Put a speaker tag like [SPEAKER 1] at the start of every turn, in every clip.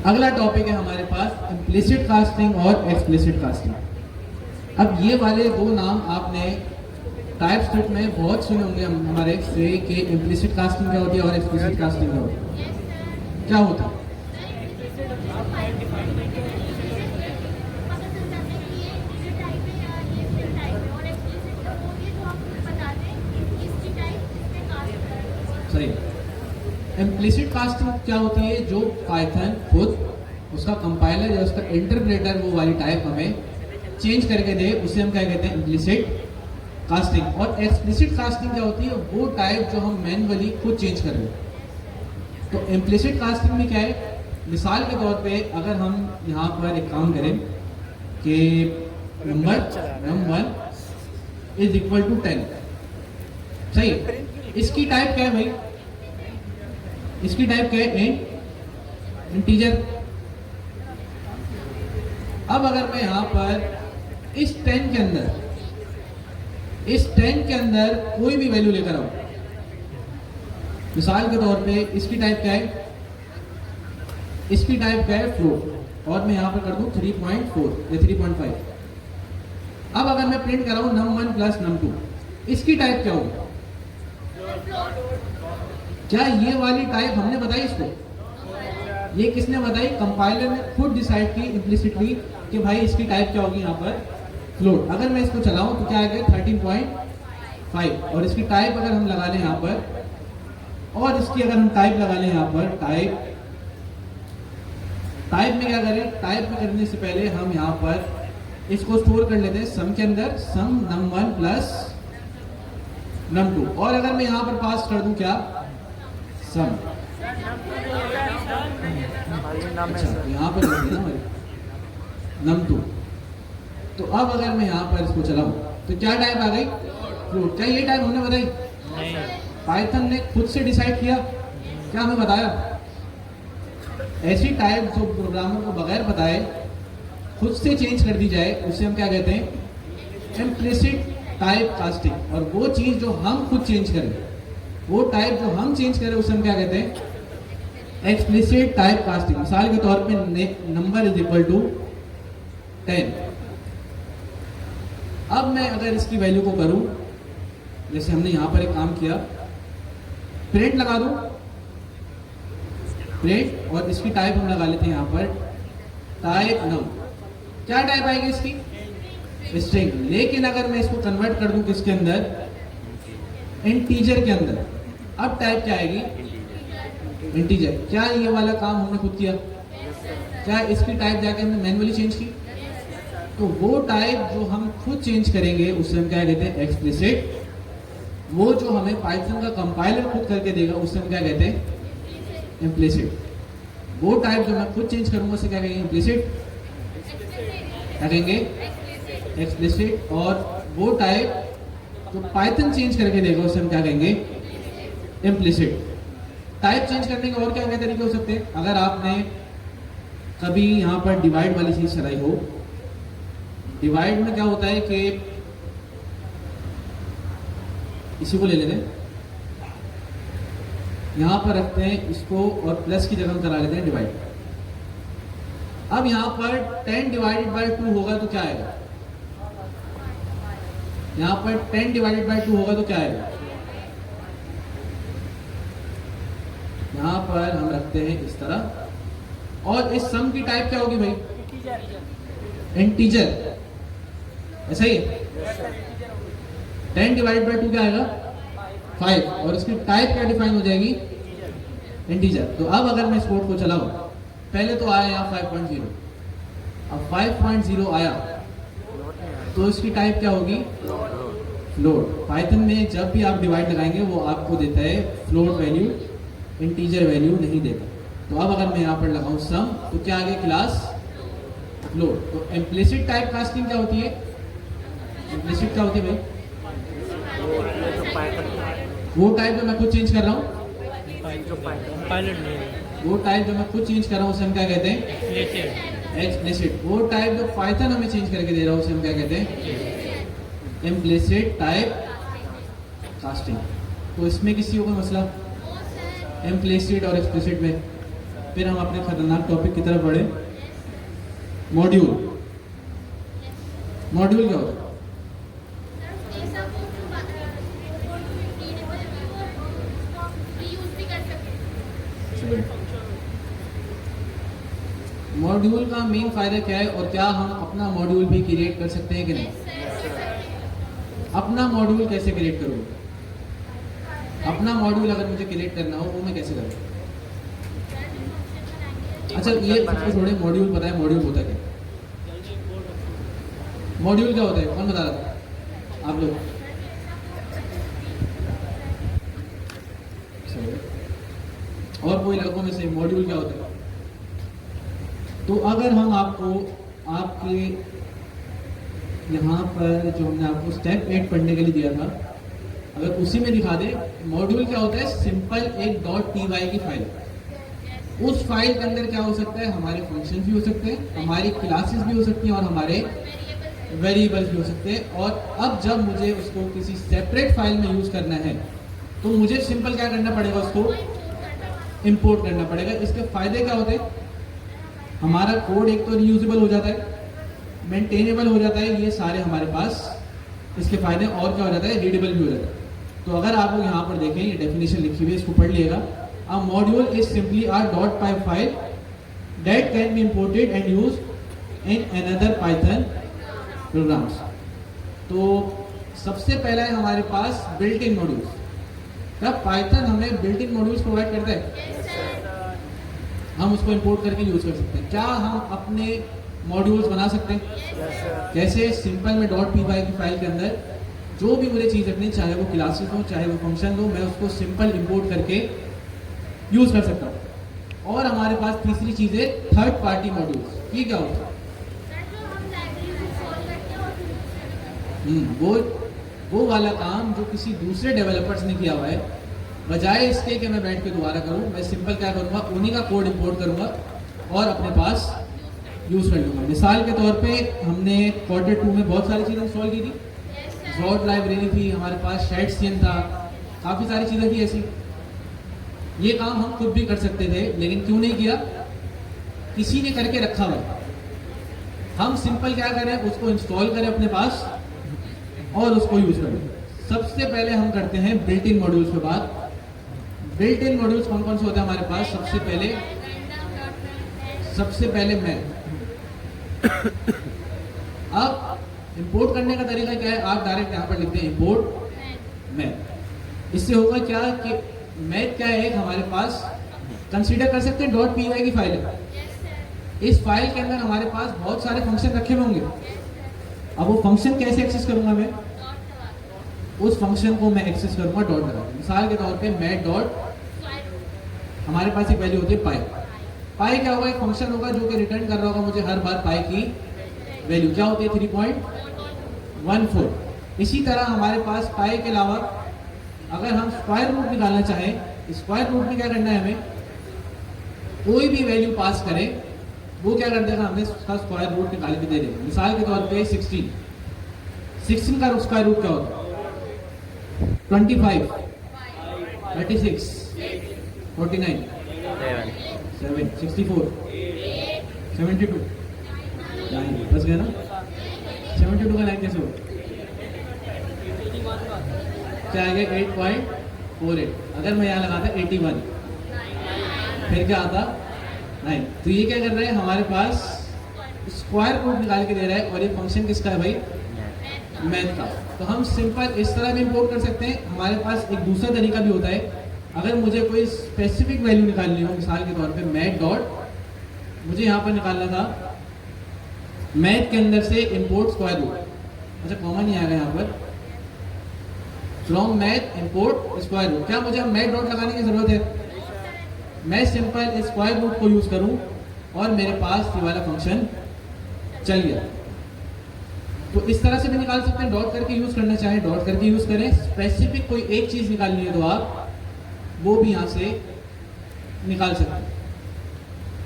[SPEAKER 1] अगला टॉपिक है हमारे पास इम्प्लिसिट कास्टिंग और एक्सप्लिसिट कास्टिंग। अब ये वाले दो नाम आपने टाइपस्क्रिप्ट में बहुत सुने होंगे हमारे से कि इम्प्लिसिट कास्टिंग क्या होती है और एक्सप्लिसिट कास्टिंग क्या होती है। क्या होता है? सही। इम्प्लिसिट कास्टिंग क्या होती है? जो पाइथन खुद उसका कंपाइलर या उसका इंटरप्रेटर वो वाली टाइप हमें चेंज करके दे, उसे हम क्या कहते हैं? Implicit casting. और एक्सप्लिसिट कास्टिंग क्या होती है? वो टाइप जो हम मैन्युअली खुद चेंज कर रहे हैं। तो इम्प्लिसिट कास्टिंग में क्या है? मिसाल के तौर पे अगर हम यहाँ पर एक काम करें कि नंबर इज इक्वल टू 10, सही। इसकी टाइप क्या है भाई? इसकी टाइप क्या है? इंटीजर। अब अगर मैं यहां पर इस 10 के अंदर कोई भी वैल्यू लेकर आऊं, मिसाल के तौर पे इसकी टाइप क्या है? इसकी टाइप क्या है? फ्लोट। और मैं यहां पर कर दूं 3.4 या 3.5। अब अगर मैं प्रिंट कराऊं num1 प्लस num2, इसकी टाइप क्या होगी? क्या ये वाली टाइप हमने बताई इसको? ये किसने बताई? कंपाइलर ने खुद डिसाइड की इम्प्लिसिटली कि भाई इसकी टाइप क्या होगी यहाँ पर? फ्लोट। अगर मैं इसको चलाऊं तो क्या आएगा? 13.5। और इसकी टाइप अगर हम लगा लें यहाँ पर, और इसकी अगर हम टाइप लगा लें यहाँ पर, टाइप में क्या करें? टाइप में करने से पहले हम यहाँ पर इसको स्टोर कर लेते हैं सम के अंदर, सम num1 प्लस num2। और अगर मैं यहाँ पर पास कर दूं क्या? सम। यहाँ पर num2। तो अब अगर मैं यहाँ पर इसको चलाऊं तो क्या टाइप आ गई? फ्लोट। क्या ये टाइप हमने बताई? पाइथन ने खुद से डिसाइड किया? क्या हमें बताया? ऐसी टाइप जो प्रोग्रामर को बगैर बताए खुद से चेंज कर दी जाए, उसे हम क्या कहते हैं? Implicit type casting. और वो चीज जो हम खुद चेंज करें, वो टाइप जो हम चेंज करें, उसे हम क्या कहते हैं? Explicit type casting. मिसाल के तौर पे नंबर इज इक्वल टू 10। अब मैं अगर इसकी वैल्यू को करूं, जैसे हमने यहां पर एक काम किया, प्रिंट लगा दूं, प्रिंट, और इसकी टाइप हम लगा लेते हैं यहां पर टाइप नम। क्या टाइप आएगी इसकी? स्ट्रिंग। लेकिन अगर मैं इसको कन्वर्ट कर दूं किसके अंदर? इंटीजर के अंदर, अब टाइप क्या आएगी? इंटीजर। क्या ये वाला काम हमने खुद किया? क्या इसकी टाइप जाके हमने मैन्युअली चेंज की? तो वो टाइप जो हम खुद चेंज करेंगे उसे हम क्या कहते हैं? एक्सप्लिसिट। वो जो हमें पाइथन का कंपाइलर खुद करके देगा उसे हम क्या कहते हैं? इम्प्लिसिट। वो टाइप जो मैं खुद चेंज करूंगा उसे क्या कहेंगे? इम्प्लिसिट। क्या कहेंगे? एक्सप्लिसिट। और वो टाइप जो पाइथन चेंज करके देगा उसे हम क्या कहेंगे? इम्प्लिसिट। टाइप चेंज करने के और क्या क्या तरीके हो सकते हैं? अगर आपने कभी यहाँ पर डिवाइड वाली चीज चलाई हो, डिवाइड में क्या होता है कि इसी को ले लेते हैं, यहां पर रखते हैं इसको, और प्लस की जगह करा लेते हैं डिवाइड। अब यहां पर 10 डिवाइडेड बाय 2 होगा तो क्या आएगा? यहां पर 10 डिवाइडेड बाय 2 होगा तो क्या आएगा? यहां पर हम रखते हैं इस तरह। और इस सम की टाइप क्या होगी भाई? इंटीजर। ऐसा ही है। 10 डिवाइडेड बाय 2 क्या आएगा? 5। और इसकी टाइप क्या डिफाइन हो जाएगी? इंटीजर। तो अब अगर मैं इस कोड को चलाऊं, पहले तो आया यहाँ 5.0, अब 5.0 आया तो इसकी टाइप क्या होगी? फ्लोट। पाइथन में जब भी आप डिवाइड लगाएंगे वो आपको देता है फ्लोट वैल्यू, इंटीजर वैल्यू नहीं देता। तो अब अगर मैं यहाँ पर लगाऊं सम, तो क्या आ गया? Class float. तो इम्प्लिसिट टाइप कास्टिंग क्या होती है? इम्प्लिसिट क्या होती है भाई? वो टाइप जो मैं खुद चेंज कर रहा हूँ, वो टाइप जो मैं खुद चेंज कर रहा हूँ उसे हम क्या कहते हैं? एक्सप्लिसिट। वो टाइप जो पाइथन हमें चेंज करके दे रहा हूँ उसे हम क्या कहते हैं? Implicit type casting. तो इसमें किसी को कोई मसला? इम्प्लिसिट और एक्सप्लिसिट में फिर हम अपने खतरनाक टॉपिक की तरफ बढ़े। मॉड्यूल। मॉड्यूल क्या होता है? मॉड्यूल का मेन फायदा क्या है और क्या हम अपना मॉड्यूल भी क्रिएट कर सकते हैं कि नहीं? अपना मॉड्यूल कैसे क्रिएट करूँगा? अपना मॉड्यूल अगर मुझे क्रिएट करना हो वो मैं कैसे करूँ? अच्छा, ये मुझे थोड़े मॉड्यूल पता है, मॉड्यूल होता क्या? मॉड्यूल क्या होता है, कौन बता रहा था? आप लोग? और कोई लड़कों में से मॉड्यूल क्या होता है? तो अगर हम आपको आपके यहाँ पर जो हमने आपको स्टेप 8 पढ़ने के लिए दिया था, अगर उसी में दिखा दे, मॉड्यूल क्या होता है? सिंपल एक .py की फाइल। उस फाइल के अंदर क्या हो सकता है? हमारे फंक्शन भी हो सकते हैं, हमारी क्लासेस भी हो सकती हैं और हमारे वेरिएबल्स भी हो सकते हैं। और अब जब मुझे उसको किसी सेपरेट फाइल में यूज करना है तो मुझे सिंपल क्या करना पड़ेगा? उसको इंपोर्ट करना पड़ेगा। इसके फायदे क्या होते हैं? हमारा कोड एक तो रीयूजेबल हो जाता है, मेंटेनेबल हो जाता है, ये सारे हमारे पास इसके फायदे। और क्या हो जाता है? रीडेबल भी हो जाता है। तो अगर आप लोग यहाँ पर देखें, ये डेफिनेशन लिखी हुई है, इसको पढ़ लिएगा। A module is simply a .py file that can be imported and used in another Python programs. तो सबसे पहला है हमारे पास बिल्ट इन मॉड्यूल्स। क्या पाइथन हमें बिल्ट इन मॉड्यूल्स प्रोवाइड करता है? हम उसको इंपोर्ट करके यूज कर सकते हैं। क्या हम अपने मॉड्यूल्स बना सकते हैं? कैसे? सिंपल में .py की फाइल के अंदर जो भी मुझे चीज़ रखनी, चाहे वो क्लासेस हो, चाहे वो फंक्शन हो, मैं उसको सिंपल इंपोर्ट करके यूज कर सकता हूँ। और हमारे पास तीसरी चीज है थर्ड पार्टी मॉड्यूल्स। ये क्या होता है? वो वाला काम जो किसी दूसरे डेवलपर्स ने किया हुआ है, बजाय इसके कि मैं बैठ के दोबारा करूँ, मैं सिंपल क्या करूँगा? उन्हीं का कोड इंपोर्ट करूँगा और अपने पास यूज कर लूँगा। मिसाल के तौर पे हमने Q2 में बहुत सारी चीज़ें इंस्टॉल की थी। Zod लाइब्रेरी थी हमारे पास, Shadcn था, काफ़ी सारी चीज़ें थी ऐसी। ये काम हम खुद भी कर सकते थे, लेकिन क्यों नहीं किया? किसी ने करके रखा हुआ। हम सिंपल क्या करें? उसको इंस्टॉल करें अपने पास और उसको यूज करें। सबसे पहले हम करते हैं बिल्ट इन मॉड्यूल्स के बाद। बिल्ट इन मॉड्यूल्स कौन कौन से होते हैं हमारे पास? सबसे पहले मैं अब इंपोर्ट करने का तरीका क्या है? आप डायरेक्ट यहाँ पर लिखते हैं इंपोर्ट मैथ। इससे होगा क्या कि मैथ क्या है? हमारे पास कंसीडर कर सकते हैं .py की फाइल है। इस फाइल के अंदर हमारे पास बहुत सारे फंक्शन रखे हुए होंगे। अब वो फंक्शन कैसे एक्सेस करूंगा मैं? उस फंक्शन को मैं एक्सेस करूंगा डॉट लगा के। मिसाल के तौर पे मैथ डॉट, हमारे पास एक वैल्यू होती है पाई। पाई क्या होगा? एक फंक्शन होगा जो कि रिटर्न कर रहा होगा मुझे हर बार पाई की वैल्यू। क्या होती है? 3.14। इसी तरह हमारे पास पाई के अलावा अगर हम स्क्वायर रूट निकालना चाहें, स्क्वायर रूट में क्या करना है? हमें कोई भी वैल्यू पास करें, वो क्या कर देगा? हमें उसका स्क्वायर रूट निकाल के दे देगा। मिसाल के तौर पे 16 का स्क्वायर रूट क्या होता है? 25, 36, 49, 7, 64, 72, 9। बस गया ना? 72 का 9 कैसे हो? क्या आएगा? 8.48। अगर मैं यहाँ लगाता 81, फिर क्या आता? 9। तो ये क्या कर रहा है? हमारे पास स्क्वायर रूट निकाल के दे रहा है। और ये फंक्शन किसका है भाई? मैथ का। तो हम सिंपल इस तरह भी इंपोर्ट कर सकते हैं। हमारे पास एक दूसरा तरीका भी होता है। अगर मुझे कोई स्पेसिफिक वैल्यू निकालनी हो, मिसाल के तौर पे मैथ डॉट, मुझे यहाँ पर निकालना था मैथ के अंदर से इंपोर्ट स्क्वायर रूट। अच्छा, कॉमन ही आ गया यहाँ पर, from math import square root. क्या मुझे मैथ डॉट लगाने की जरूरत है? मैं सिंपल स्क्वायर रूट को यूज करूं और मेरे पास ये वाला फंक्शन चल गया। तो इस तरह से भी निकाल सकते हैं। डॉट करके यूज करना चाहे डॉट करके यूज करें। स्पेसिफिक कोई एक चीज निकालनी है तो आप वो भी यहाँ से निकाल सकते हैं।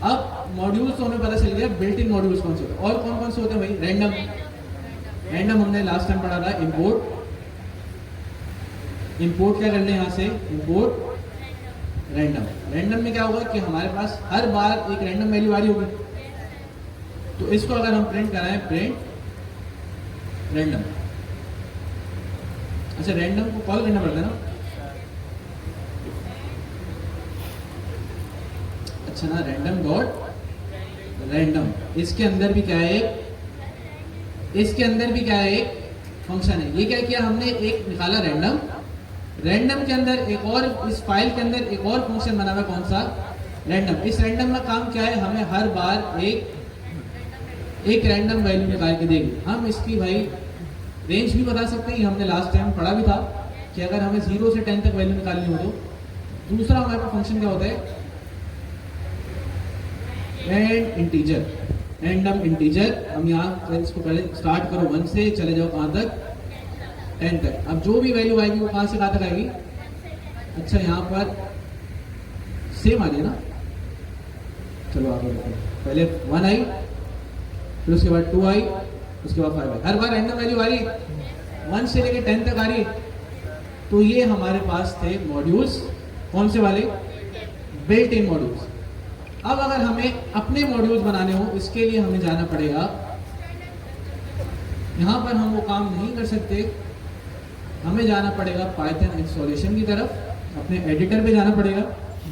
[SPEAKER 1] अब मॉड्यूल्स तो हमें पता चल गया, बिल्ट इन मॉड्यूल्स कौन से होते हैं। और कौन कौन से होते हैं भाई? रैंडम हमने लास्ट टाइम पढ़ा था। इंपोर्ट क्या करना है? यहाँ से इंपोर्ट रैंडम। रैंडम में क्या होगा कि हमारे पास हर बार एक रैंडम वैल्यू आ रही होगी, तो इसको अगर हम प्रिंट कराएं, प्रिंट रैंडम। अच्छा, रैंडम को कॉल करना पड़ता है ना। अच्छा ना, रैंडम डॉट रैंडम, इसके अंदर भी क्या है, इसके अंदर भी क्या है, एक फंक्शन है। ये क्या किया हमने, एक निकाला रैंडम, रैंडम के अंदर एक और, इस फाइल के अंदर एक और फंक्शन बना हुआ है, कौन सा, रैंडम। इस रैंडम का काम क्या है, हमें हर बार एक रैंडम वैल्यू निकाल के देगी। हम इसकी भाई रेंज भी बता सकते हैं, हमने लास्ट टाइम पढ़ा भी था कि अगर हमें 0 से 10 तक वैल्यू निकालनी हो तो दूसरा हमारे पास फंक्शन क्या होता है, एंड इंटीजर, रैंडम इंटीजर। हम यहाँ इसको पहले स्टार्ट करो 1 से, चले जाओ कहाँ तक, 10 तक। अब जो भी वैल्यू आएगी वो कहाँ से कहाँ तक आएगी। अच्छा, यहाँ पर सेम आ रही है ना, चलो आगे देखो। पहले 1 आई, फिर उसके बाद 2 आई, उसके बाद 5 आई। हर बार रैंडम वैल्यू आ रही है, 1 से लेकर 10 तक आ रही है। तो ये हमारे पास थे मॉड्यूल्स, कौन से वाले, बिल्ट इन मॉड्यूल्स। अब अगर हमें अपने मॉड्यूल्स बनाने हो, इसके लिए हमें जाना पड़ेगा, यहाँ पर हम वो काम नहीं कर सकते, हमें जाना पड़ेगा पाइथन इंस्टॉलेशन की तरफ, अपने एडिटर पे जाना पड़ेगा।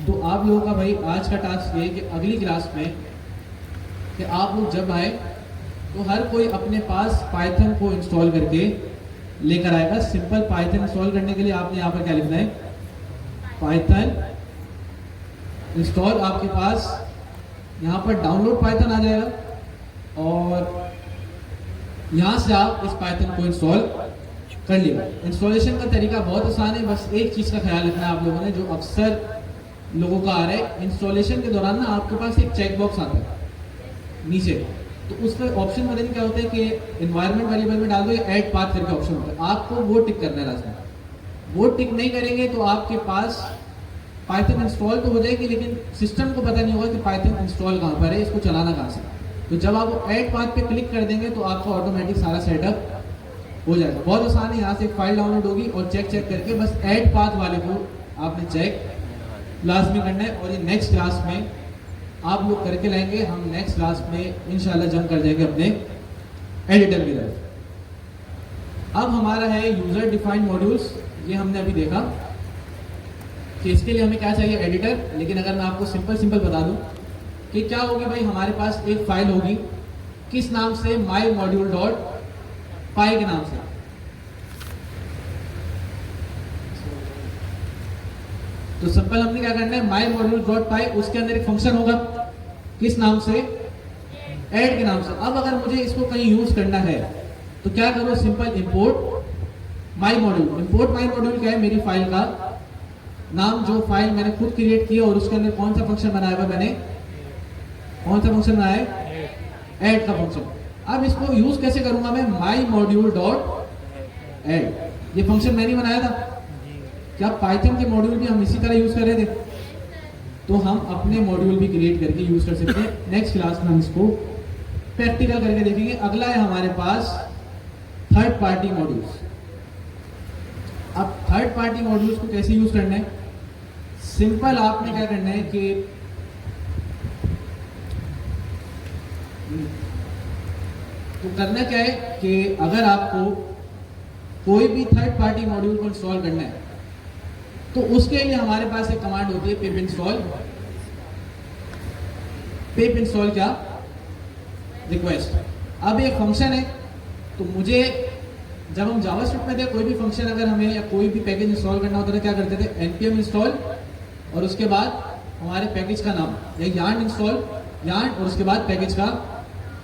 [SPEAKER 1] तो आप लोगों का भाई आज का टास्क ये है कि अगली क्लास में कि आप लोग जब आए तो हर कोई अपने पास पाइथन को इंस्टॉल करके लेकर आएगा। सिंपल पाइथन इंस्टॉल करने के लिए आपने यहाँ पर क्या लिखना है, पाइथन इंस्टॉल। आपके पास यहाँ पर डाउनलोड पाइथन आ जाएगा और यहाँ से आप इस पाइथन को इंस्टॉल कर लिएगा। इंस्टॉलेशन का तरीका बहुत आसान है, बस एक चीज़ का ख्याल रखना है आप लोगों ने, जो अक्सर लोगों का आ रहा है। इंस्टॉलेशन के दौरान ना आपके पास एक चेक बॉक्स आता है नीचे, तो उसका ऑप्शन बताइए क्या होता है कि एनवायरनमेंट वेरिएबल में डाल दो, ऐड पाथ करके ऑप्शन होता है, आपको वो टिक करना है लास्ट में। वो टिक नहीं करेंगे तो आपके पास पाइथन इंस्टॉल तो हो जाएगी, लेकिन सिस्टम को पता नहीं होगा कि पाइथन इंस्टॉल कहाँ पर है, इसको चलाना कहाँ से। तो जब आप ऐड पाथ पे क्लिक कर देंगे तो आपका ऑटोमेटिक सारा सेटअप हो जाएगा। बहुत आसान है, यहाँ से एक फाइल डाउनलोड होगी और चेक करके बस ऐड पाथ वाले को आपने चेक लाजमी करना है। और ये नेक्स्ट क्लास में आप लोग करके लाएंगे, हम नेक्स्ट क्लास में इंशाल्लाह जंप कर जाएंगे अपने एडिटर की तरफ। अब हमारा है यूजर डिफाइंड मॉड्यूल्स, ये हमने अभी देखा कि इसके लिए हमें क्या चाहिए, एडिटर। लेकिन अगर मैं आपको सिंपल बता दूं कि क्या होगी भाई, हमारे पास एक फाइल होगी, किस नाम से, माई मॉड्यूल डॉट पाई के नाम से। तो सिंपल हमने क्या करना है, माई मॉड्यूल डॉट पाई, उसके अंदर एक फंक्शन होगा, किस नाम से, ऐड के नाम से। अब अगर मुझे इसको कहीं यूज करना है तो क्या करो, सिंपल इंपोर्ट माई मॉड्यूल। इंपोर्ट माई मॉड्यूल क्या है, मेरी फाइल का नाम, जो फाइल मैंने खुद क्रिएट की और उसके अंदर कौन सा फंक्शन बनाया हुआ मैंने, कौन सा फंक्शन बनाया है, ऐड का फंक्शन। अब इसको यूज कैसे करूंगा मैं, माई मॉड्यूल डॉट ऐड। ये फंक्शन मैंने बनाया था, क्या पाइथन के मॉड्यूल भी हम इसी तरह यूज कर रहे थे, तो हम अपने मॉड्यूल भी क्रिएट करके यूज कर सकते हैं। नेक्स्ट क्लास में हम इसको प्रैक्टिकल करके देखेंगे। अगला है हमारे पास थर्ड पार्टी मॉड्यूल्स। अब थर्ड पार्टी मॉड्यूल्स को कैसे यूज करना है, सिंपल आपने क्या करना है कि तो करना क्या है कि अगर आपको कोई भी थर्ड पार्टी मॉड्यूल को इंस्टॉल करना है तो उसके लिए हमारे पास एक कमांड होती है, पिप इंस्टॉल। पिप इंस्टॉल क्या, रिक्वेस्ट। अब एक फंक्शन है, तो मुझे जब हम जावास्क्रिप्ट में थे, कोई भी फंक्शन अगर हमें या कोई भी पैकेज इंस्टॉल करना होता था, क्या करते थे, npm इंस्टॉल और उसके बाद हमारे पैकेज का नाम, या yarn इंस्टॉल, yarn और उसके बाद पैकेज का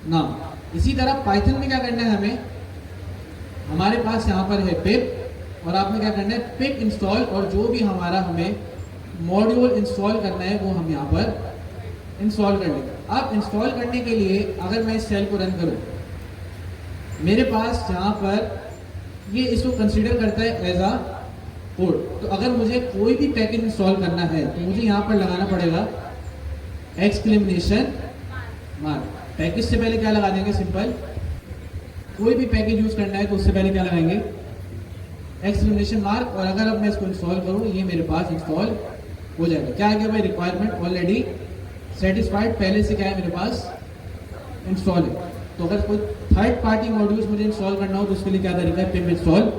[SPEAKER 1] नाम। इसी तरह पाइथन में क्या करना है हमें, हमारे पास यहाँ पर है पिप और आपने क्या करना है, पिप इंस्टॉल, और जो भी हमारा हमें मॉड्यूल इंस्टॉल करना है वो हम यहाँ पर इंस्टॉल कर लेंगे। अब इंस्टॉल करने के लिए अगर मैं इस सेल को रन करूँ, मेरे पास यहाँ पर ये इसको कंसीडर करता है एज अ कोड। तो अगर मुझे कोई भी पैकेज इंस्टॉल करना है तो मुझे यहाँ पर लगाना पड़ेगा एक्सक्लेमेशन मार्क। पैकेज से पहले क्या लगा देंगे, सिंपल कोई भी पैकेज यूज करना है तो उससे पहले क्या लगाएंगे, एक्सक्लेमेशन मार्क। और अगर अब मैं इसको इंस्टॉल करूँ, ये मेरे पास इंस्टॉल हो जाएगा। क्या आ गया भाई, रिक्वायरमेंट ऑलरेडी सेटिस्फाइड, पहले से क्या है मेरे पास इंस्टॉल है। तो अगर कोई थर्ड पार्टी मॉड्यूल्स मुझे इंस्टॉल करना हो तो उसके लिए क्या तरीका है, पिप इंस्टॉल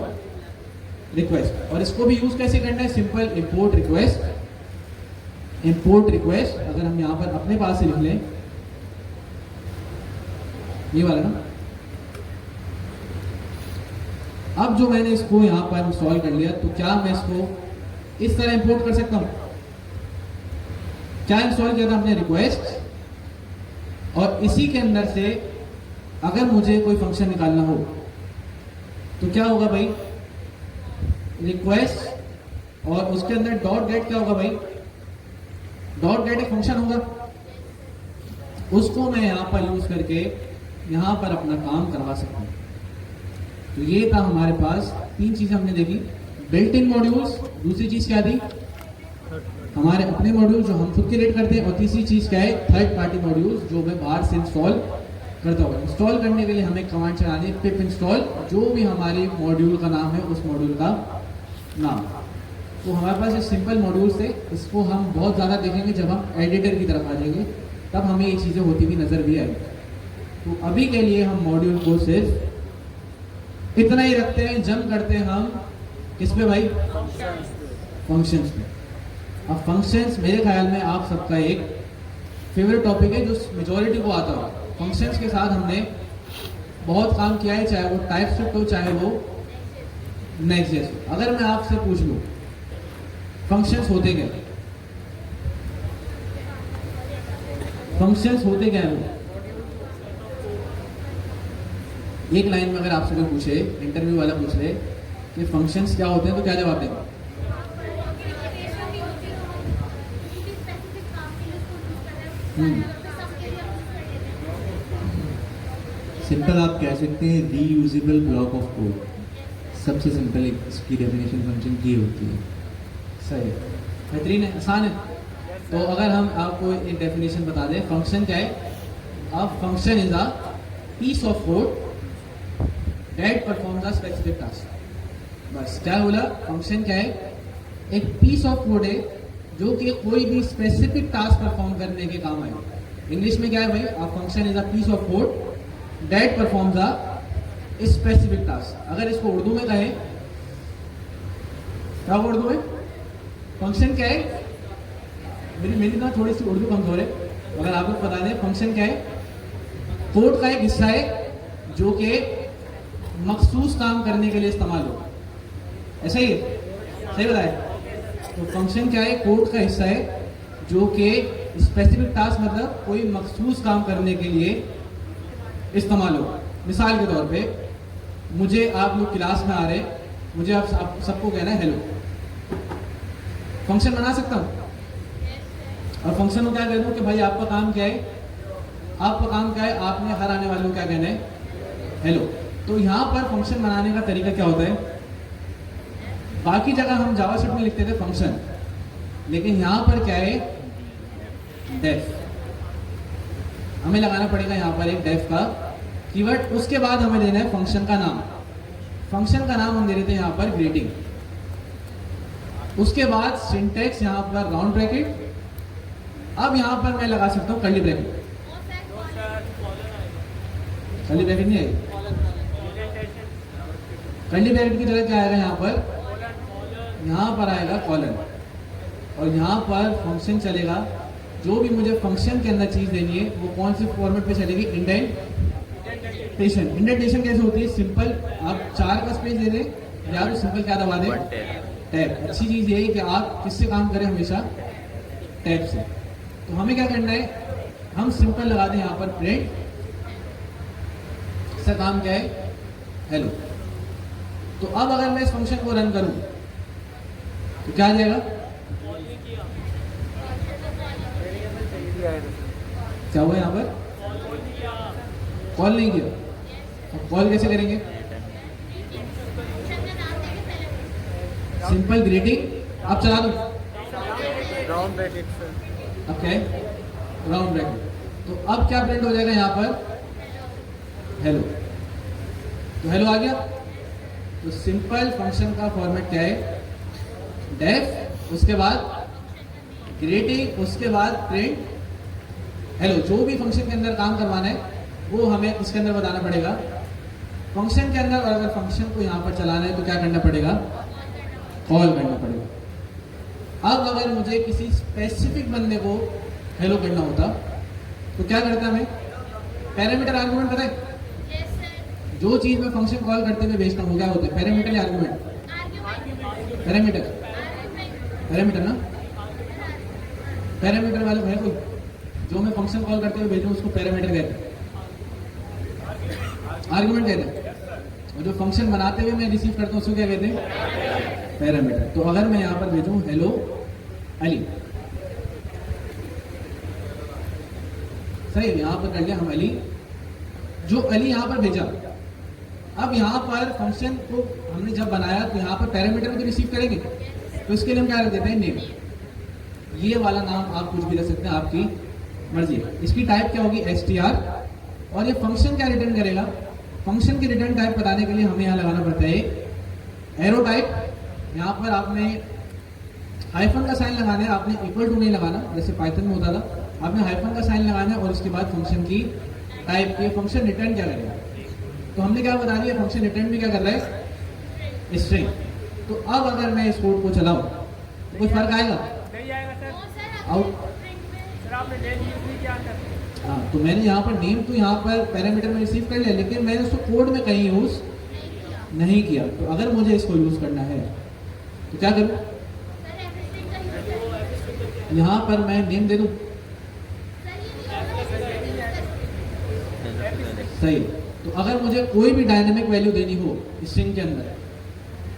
[SPEAKER 1] रिक्वेस्ट। और इसको भी यूज कैसे करना है, simple import request. Import request अगर हम यहाँ पर अपने पास से लिख लें, ये वाला ना, अब जो मैंने इसको यहाँ पर इंस्टॉल कर लिया, तो क्या मैं इसको इस तरह इंपोर्ट कर सकता हूं? क्या इंस्टॉल किया था हमने, रिक्वेस्ट, और इसी के अंदर से अगर मुझे कोई फंक्शन निकालना हो तो क्या होगा भाई, रिक्वेस्ट और उसके अंदर डॉट गेट क्या होगा भाई, डॉट गेट एक फंक्शन होगा, उसको मैं यहां पर यूज करके यहां पर अपना काम करवा सकता हूं। तो ये था हमारे पास, तीन चीजें हमने देखी, बिल्ट इन मॉड्यूल्स, दूसरी चीज क्या थी, हमारे अपने मॉड्यूल जो हम खुद क्रिएट करते हैं, और तीसरी चीज क्या है, थर्ड पार्टी मॉड्यूल्स जो मैं बाहर से इंस्टॉल करता हूँ। इंस्टॉल करने के लिए हमें कमांड चलानी है पिप इंस्टॉल, जो भी हमारी मॉड्यूल का नाम है उस मॉड्यूल का नाम। तो हमारे पास ये सिंपल मॉड्यूल्स थे, इसको हम बहुत ज़्यादा देखेंगे जब हम एडिटर की तरफ आ जाएंगे, तब हमें ये चीज़ें होती हुई नजर भी आएगी। तो अभी के लिए हम मॉड्यूल को सिर्फ इतना ही रखते हैं, जंप करते हैं हम किस पे भाई, फंक्शंस पे। अब फंक्शंस मेरे ख्याल में आप सबका एक फेवरेट टॉपिक है जो मेजॉरिटी को आता हो। फंक्शंस के साथ हमने बहुत काम किया है, चाहे वो टाइपस्क्रिप्ट हो चाहे वो नेक्स्ट.जेएस हो। अगर मैं आपसे पूछ लूं फंक्शंस होते क्या, फंक्शंस होते क्या है वो, एक लाइन में अगर आपसे कोई पूछे, इंटरव्यू वाला पूछ ले कि फंक्शंस क्या होते हैं, तो क्या जवाब देंगे?
[SPEAKER 2] सिंपल आप कह सकते हैं रीयूजेबल ब्लॉक ऑफ कोड, सबसे सिंपल एक इसकी डेफिनेशन फंक्शन की होती है।
[SPEAKER 1] सही है, बेहतरीन है, आसान है। तो अगर हम आपको एक डेफिनेशन बता दें, फंक्शन क्या है, अब function is a piece of code that performs a specific task. बस क्या बोला, फंक्शन क्या है, एक पीस ऑफ कोड है जो कि कोई भी स्पेसिफिक टास्क परफॉर्म करने के काम आए। इंग्लिश में क्या है भाई, a function is a piece of code that performs a specific task. अगर इसको उर्दू में कहें, क्या उर्दू में फंक्शन क्या है, मेरी ना थोड़ी सी उर्दू कमजोर है, अगर आप लोग बता दें फंक्शन क्या है, कोड का एक हिस्सा है जो कि मखसूस काम करने के लिए इस्तेमाल हो। ऐसा ही है, सही बताया? तो फंक्शन क्या है, कोड का हिस्सा है जो कि स्पेसिफिक टास्क मतलब कोई मखसूस काम करने के लिए इस्तेमाल हो। मिसाल के तौर पे मुझे, आप लोग क्लास में आ रहे, मुझे आप सबको कहना है हेलो, फंक्शन बना सकता हूँ, और फंक्शन को क्या कह दूँ कि भाई आपका काम क्या है, आपका काम क्या है, आपने हर आने वाले को क्या कहना है, हेलो। तो यहाँ पर फंक्शन बनाने का तरीका क्या होता है, बाकी जगह हम जावास्क्रिप्ट में लिखते थे फंक्शन, लेकिन यहाँ पर क्या है, डेफ। हमें लगाना पड़ेगा यहाँ पर एक डेफ का कीवर्ड, उसके बाद हमें देना है फंक्शन का नाम। फंक्शन का नाम हम दे देते हैं यहाँ पर ग्रीटिंग, उसके बाद सिंटेक्स यहाँ पर राउंड ब्रैकेट। अब यहाँ पर मैं लगा सकता हूँ कर्ली ब्रैकेट, कर्ली ब्रैकेट नहीं आएगी, कर्ली ब्रैकेट की जगह क्या आएगा यहाँ पर, यहाँ पर आएगा कॉलन, और यहाँ पर फंक्शन चलेगा। जो भी मुझे फंक्शन के अंदर चीज देनी है वो कौन से फॉर्मेट पे चलेगी, इंडेंटेशन। इंडेंटेशन कैसे होती है, सिंपल आप 4 का स्पेस दे दें या तो सिंपल क्या दबा दें, टैब। अच्छी चीज ये है कि आप किससे काम करें, हमेशा टैब से। तो हमें क्या करना है, हम सिंपल लगा दें यहाँ पर प्रिंट, इसका काम क्या है, हेलो। तो अब अगर मैं इस फंक्शन को रन करूं तो क्या आ जाएगा, क्या हुआ यहाँ पर, कॉल नहीं किया। अब कॉल कैसे करेंगे, सिंपल ग्रीटिंग। अब चला दो
[SPEAKER 3] राउंड ब्रैकेट,
[SPEAKER 1] अब क्या है, राउंड ब्रैकेट। तो अब क्या प्रिंट हो जाएगा यहाँ पर, हेलो। तो हेलो आ गया। तो सिंपल फंक्शन का फॉर्मेट क्या है, डेफ, उसके बाद ग्रीटिंग, उसके बाद प्रिंट हेलो। जो भी फंक्शन के अंदर काम करवाना है वो हमें इसके अंदर बताना पड़ेगा फंक्शन के अंदर। और अगर फंक्शन को यहाँ पर चलाना है तो क्या करना पड़ेगा, कॉल करना पड़ेगा। अब अगर मुझे किसी स्पेसिफिक बंदे को हेलो करना होता तो क्या करता मैं, पैरामीटर आर्गुमेंट पता है, जो चीज में फंक्शन कॉल करते हुए भेजता हूँ क्या होता है, पैरामीटर या आर्गुमेंट, पैरामीटर, पैरामीटर ना, पैरामीटर वाले है कोई, जो मैं फंक्शन कॉल करते हुए भेजूँ उसको पैरामीटर कहते हैं, आर्गुमेंट कहते हैं। और जो फंक्शन बनाते हुए मैं रिसीव करता हूँ उसको क्या कहते हैं, पैरामीटर। तो अगर मैं यहाँ पर भेजूँ हेलो अली, सही, यहाँ पर कर लिया हम अली, जो अली यहाँ पर भेजा। अब यहाँ पर फंक्शन को हमने जब बनाया तो यहाँ पर पैरामीटर में तो रिसीव करेंगे, तो इसके लिए हम क्या रख देते हैं, नेम। ये वाला नाम आप कुछ भी रख सकते हैं, आपकी मर्जी है। इसकी टाइप क्या होगी, str। और ये फंक्शन क्या रिटर्न करेगा, फंक्शन की रिटर्न टाइप बताने के लिए हमें यहाँ लगाना पड़ता है एरो टाइप। यहाँ पर आपने हाइफन का साइन लगाना है, आपने इक्वल टू नहीं लगाना जैसे पाइथन में होता था, आपने हाइफन का साइन लगाना है और उसके बाद फंक्शन की टाइप, ये फंक्शन रिटर्न क्या करेगा। तो हमने क्या बता दिया, फंक्शन रिटर्न भी क्या कर रहा है, स्ट्रिंग। तो अब अगर मैं इस कोड को चलाऊं तो कुछ फर्क आएगा,
[SPEAKER 3] नहीं आएगा सर।
[SPEAKER 1] आउट।
[SPEAKER 3] सर आपने नेम यूज नहीं किया अंदर।
[SPEAKER 1] हाँ, तो मैंने यहाँ पर नेम तो यहाँ पर पैरामीटर में रिसीव कर लिया, लेकिन मैंने उसको कोड में कहीं यूज नहीं किया। तो अगर मुझे इसको यूज करना है तो क्या करूँ, यहाँ पर मैं नेम दे दूँ, सही। तो अगर मुझे कोई भी डायनेमिक वैल्यू देनी हो स्ट्रिंग के अंदर,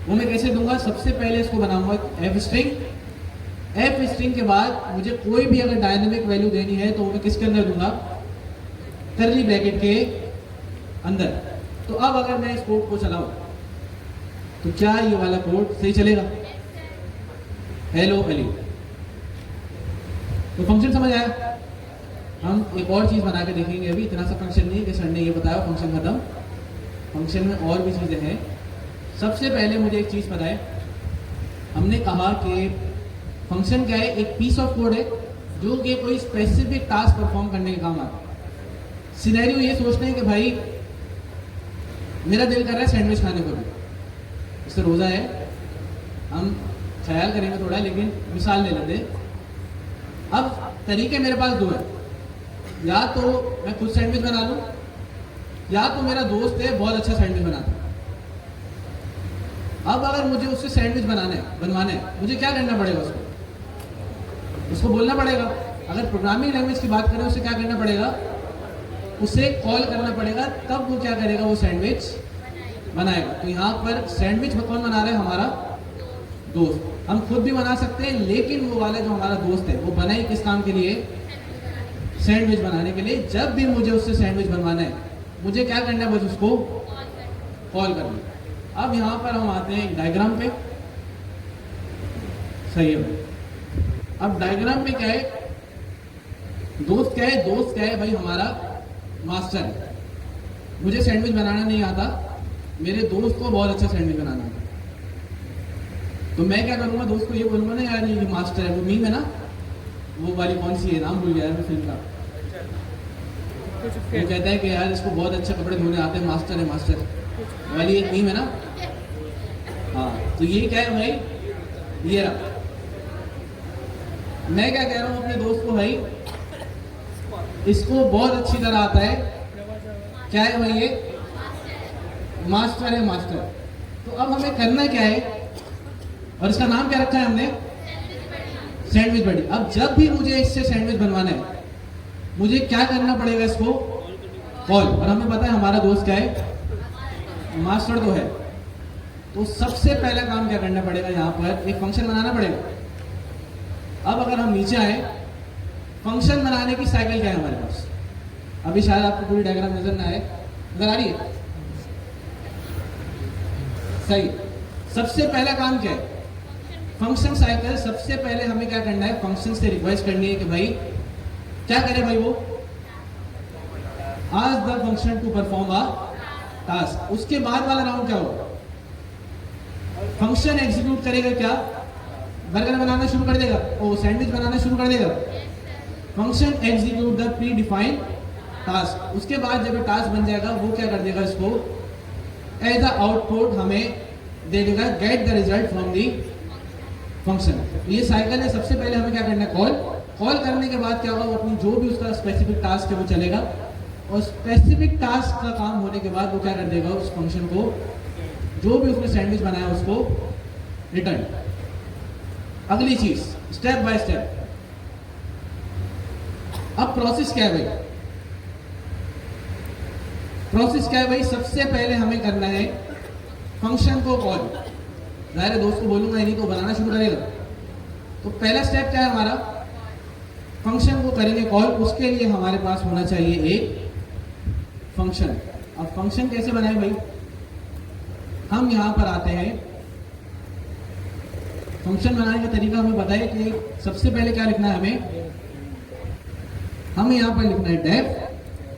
[SPEAKER 1] वो मैं कैसे दूंगा, सबसे पहले इसको बनाऊंगा एफ स्ट्रिंग। एफ स्ट्रिंग के बाद मुझे कोई भी अगर डायनेमिक वैल्यू देनी है तो वो मैं किसके अंदर दूंगा, कर्ली ब्रैकेट के अंदर। तो अब अगर मैं इस कोड को चलाऊं तो क्या ये वाला कोड सही चलेगा, हेलो अली। तो फंक्शन समझ आया। हम एक और चीज बना के देखेंगे, अभी इतना सा फंक्शन नहीं कि सर ने ये बताया फंक्शन खत्म, फंक्शन में और भी चीजें हैं। सबसे पहले मुझे एक चीज पता है, हमने कहा कि फंक्शन क्या है, एक पीस ऑफ कोड है जो कि कोई स्पेसिफिक टास्क परफॉर्म करने के काम आता है। सिनेरियो ये सोचते हैं कि भाई मेरा दिल कर रहा है सैंडविच खाने को भी, इससे रोजा है, हम ख्याल करेंगे थोड़ा, लेकिन मिसाल ले लेते हैं। अब तरीके मेरे पास दो है, या तो मैं खुद सैंडविच बना लूं, या तो मेरा दोस्त है बहुत अच्छा सैंडविच बनाता है। अब अगर मुझे उससे सैंडविच बनवाना है, मुझे क्या करना पड़ेगा, उसको बोलना पड़ेगा। अगर प्रोग्रामिंग लैंग्वेज की बात करें, उसे क्या करना पड़ेगा, उसे कॉल करना पड़ेगा, तब वो क्या करेगा, वो सैंडविच बनाएगा। तो यहाँ पर सैंडविच कौन बना रहा है, हमारा दोस्त। हम खुद भी बना सकते हैं, लेकिन वो वाला जो हमारा दोस्त है वो बना ही किस काम के लिए, सैंडविच बनाने के लिए। जब भी मुझे उससे सैंडविच बनवाना है, मुझे क्या करना है, बस उसको कॉल करना। अब यहाँ पर हम आते हैं डायग्राम पे, सही है। अब डायग्राम में क्या है, दोस्त क्या है, दोस्त क्या है भाई, हमारा मास्टर है। मुझे सैंडविच बनाना नहीं आता, मेरे दोस्त को बहुत अच्छा सैंडविच बनाना आता। तो मैं क्या करूंगा, दोस्त को ये बोलूंगा ना, यार ये मास्टर है, वो मीम है ना, वो वाली कौन सी है, नाम भूल गया मैं फिल्म का, वो कहता है कि यार इसको बहुत अच्छे कपड़े धोने आते हैं, मास्टर है, मास्टर वाली एक मीम है ना। हाँ, तो ये क्या है भाई, ये रहा। मैं क्या कह रहा हूँ अपने दोस्त को, भाई इसको बहुत अच्छी तरह आता है, क्या है भाई, ये मास्टर है, मास्टर। तो अब हमें करना क्या है, और इसका नाम क्या रखा है हमने, सैंडविच बडी। अब जब भी मुझे इससे सैंडविच बनवाना है, मुझे क्या करना पड़ेगा, इसको कॉल। और हमें पता है हमारा दोस्त क्या है, मास्टर तो है। तो सबसे पहला काम क्या करना पड़ेगा, यहाँ पर एक फंक्शन बनाना पड़ेगा। अब अगर हम नीचे आए, फंक्शन बनाने की साइकिल क्या है हमारे पास, अभी शायद आपको पूरी डायग्राम नजर ना आए, नजर आ रही है, सही। सबसे पहला काम क्या है, फंक्शन साइकिल। सबसे पहले हमें क्या करना है, फंक्शन से रिक्वेस्ट करनी है कि भाई क्या करे भाई, वो ask the function to perform a task. उसके बाद वाला राउंड क्या होगा, फंक्शन एग्जीक्यूट करेगा क्या, बर्गर बनाना शुरू कर देगा, ओ सैंडविच बनाना शुरू कर देगा। Function execute the pre defined task. उसके बाद जब टास्क बन जाएगा वो क्या कर देगा, इसको एज अ आउटपुट हमें दे देगा, get the result from the function. ये साइकिल है। सबसे पहले हमें क्या करना है, कॉल करने के बाद क्या होगा, वो अपनी जो भी उसका स्पेसिफिक टास्क है वो चलेगा, और स्पेसिफिक टास्क का काम होने के बाद वो क्या कर देगा, उस फंक्शन को जो भी उसने सैंडविच बनाया उसको रिटर्न। अगली चीज स्टेप बाय स्टेप। अब प्रोसेस क्या है भाई, प्रोसेस क्या है भाई, सबसे पहले हमें करना है फंक्शन को कॉल। जाहिर है दोस्त को बोलूंगा ही नहीं तो बनाना शुरू करेगा। तो पहला स्टेप क्या है हमारा, फंक्शन को करेंगे कॉल। उसके लिए हमारे पास होना चाहिए एक फंक्शन। अब फंक्शन कैसे बनाए भाई, हम यहां पर आते हैं, फंक्शन बनाने का तरीका हमें पता है कि सबसे पहले क्या लिखना है हमें यहां पर लिखना है डेफ।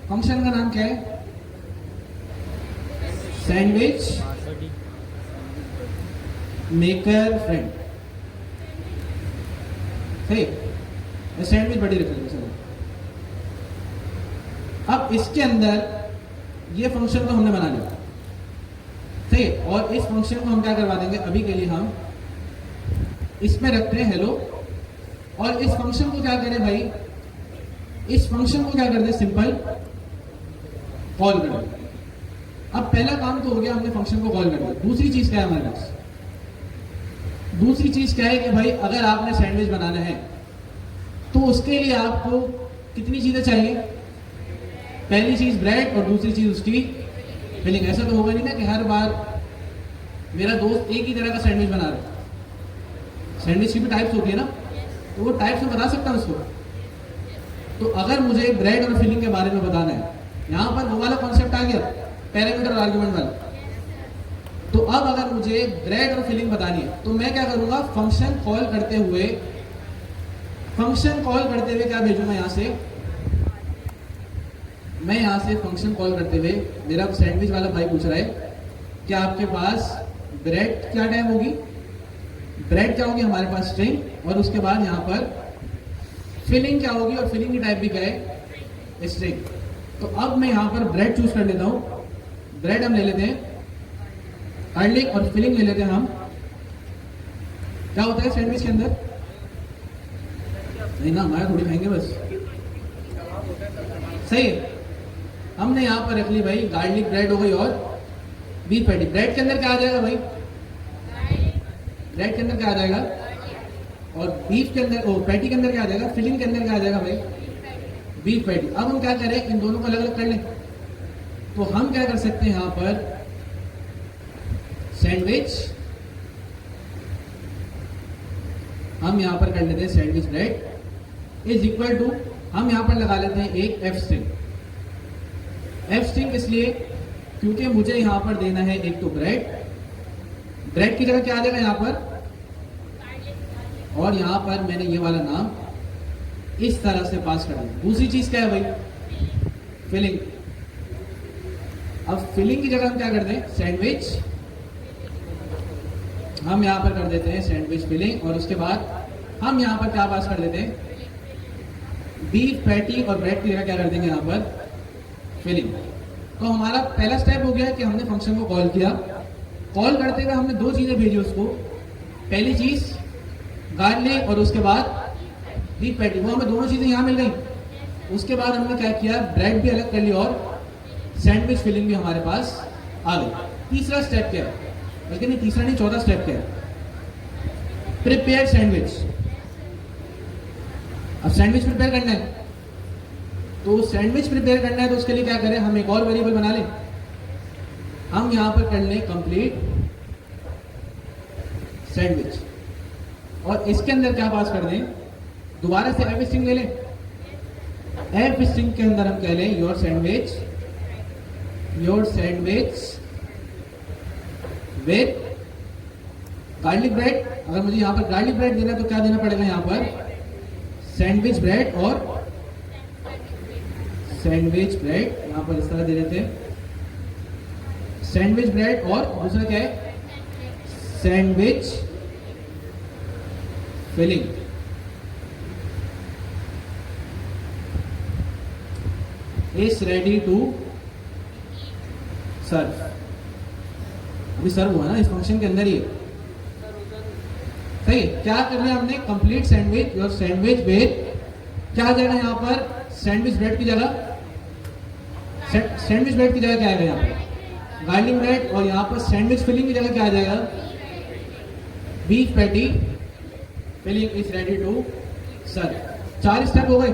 [SPEAKER 1] फंक्शन का नाम क्या है, सैंडविच मेकर फ्रेंड। सैंडविच बड़ी लिख लेंगे। अब इसके अंदर ये फंक्शन को हमने बना लिया, सही। और इस फंक्शन को हम क्या करवा देंगे, अभी के लिए हम इसमें रखते हैं हेलो, और इस फंक्शन को क्या करें भाई, इस फंक्शन को क्या कर दे, सिंपल कॉल कर दे। अब पहला काम तो हो गया, हमने फंक्शन को कॉल कर दिया। दूसरी चीज क्या है हमारे पास, दूसरी चीज क्या है कि भाई अगर आपने सैंडविच बनाना है तो उसके लिए आपको कितनी चीजें चाहिए, पहली चीज ब्रेड और दूसरी चीज उसकी फिलिंग। ऐसा तो होगा नहीं ना कि हर बार मेरा दोस्त एक ही तरह का सैंडविच बना रहा है, सैंडविच की भी टाइप्स होती है ना, तो वो टाइप्स में बता सकता हूँ उसको। तो अगर मुझे ब्रेड और फिलिंग के बारे में बताना है, यहां पर वो वाला कॉन्सेप्ट आ गया, पैरामीटर आर्गुमेंट वाला। तो अब अगर मुझे ब्रेड और फिलिंग बतानी है तो मैं क्या करूंगा, फंक्शन कॉल करते हुए क्या भेजूंगा यहां से, मैं यहां से फंक्शन कॉल करते हुए, मेरा सैंडविच वाला भाई पूछ रहा है कि आपके पास ब्रेड क्या टाइम होगी, ब्रेड क्या होगी हमारे पास स्ट्रिंग, और उसके बाद यहां पर फिलिंग क्या होगी, और फिलिंग की टाइप भी क्या है, स्ट्रिंग। तो अब मैं यहां पर ब्रेड चूज कर लेता हूं, ब्रेड हम ले लेते हैं गार्लिक, और फिलिंग ले लेते हैं हम, क्या होता है सैंडविच के अंदर, नहीं ना हमारे थोड़ी खाएंगे बस, सही है। हमने यहां पर रख ली भाई गार्लिक ब्रेड हो गई, और बीफ पैटी। ब्रेड के अंदर क्या आ जाएगा भाई, ब्रेड के अंदर क्या आ जाएगा, और बीफ के अंदर, ओ पैटी के अंदर क्या आ जाएगा, फिलिंग के अंदर क्या आ जाएगा भाई, बीफ पैटी। अब हम क्या करें, इन दोनों को अलग अलग कर लें। तो हम क्या कर सकते हैं, यहां पर सैंडविच, हम यहां पर कर लेते हैं sandwich bread is equal to, हम यहां पर लगा लेते हैं एक एफ स्ट्रिंग। एफ स्ट्रिंग इसलिए क्योंकि मुझे यहां पर देना है एक तो ब्रेड, ब्रेड की जगह क्या आ जाएगा यहां पर, और यहां पर मैंने ये वाला नाम इस तरह से पास कर दिया। दूसरी चीज क्या है भाई, फिलिंग। अब फिलिंग की जगह हम क्या करते हैं, सैंडविच, हम यहां पर कर देते हैं सैंडविच फिलिंग, और उसके बाद हम यहां पर क्या पास कर देते हैं, बीफ पैटी, और ब्रेड की जगह क्या कर देंगे यहां पर फिलिंग। तो हमारा पहला स्टेप हो गया कि हमने फंक्शन को कॉल किया, कॉल करते हुए हमने दो चीजें भेजी उसको, पहली चीज गार्लिक और उसके बाद बीफ पैटी, वो हमें दोनों चीजें यहां मिल गई। उसके बाद हमने क्या किया, ब्रेड भी अलग कर ली और सैंडविच फिलिंग भी हमारे पास आ गई। तीसरा स्टेप क्या है, बल्कि नहीं तीसरा नहीं, चौथा स्टेप क्या है, प्रिपेयर सैंडविच। अब सैंडविच प्रिपेयर करना है, तो सैंडविच प्रिपेयर करना है तो उसके लिए क्या करें, हम एक और वेरिएबल बना लें। हम यहां पर कर लें कंप्लीट सैंडविच, और इसके अंदर क्या पास कर दें, दोबारा से एफ स्ट्रिंग ले लें। एफ स्ट्रिंग के अंदर हम कह लें your sandwich with garlic bread. अगर मुझे यहां पर गार्लिक ब्रेड देना है तो क्या देना पड़ेगा, यहां पर सैंडविच ब्रेड, और सैंडविच ब्रेड यहां पर इस तरह दे देते हैं, सैंडविच ब्रेड, और दूसरा क्या है, sandwich filling is ready to serve. अभी सर्व हुआ ना इस फंक्शन के अंदर ही है। सही है। क्या करना है हमने? Complete sandwich. Your sandwich with क्या आ जाएगा यहाँ पर? सैंडविच ब्रेड की जगह सैंडविच ब्रेड की जगह क्या आएगा यहाँ पर? Garlic bread. और यहाँ पर सैंडविच फिलिंग की जगह क्या आ जाएगा? Beef patty filling is ready to serve. 4 step हो गए।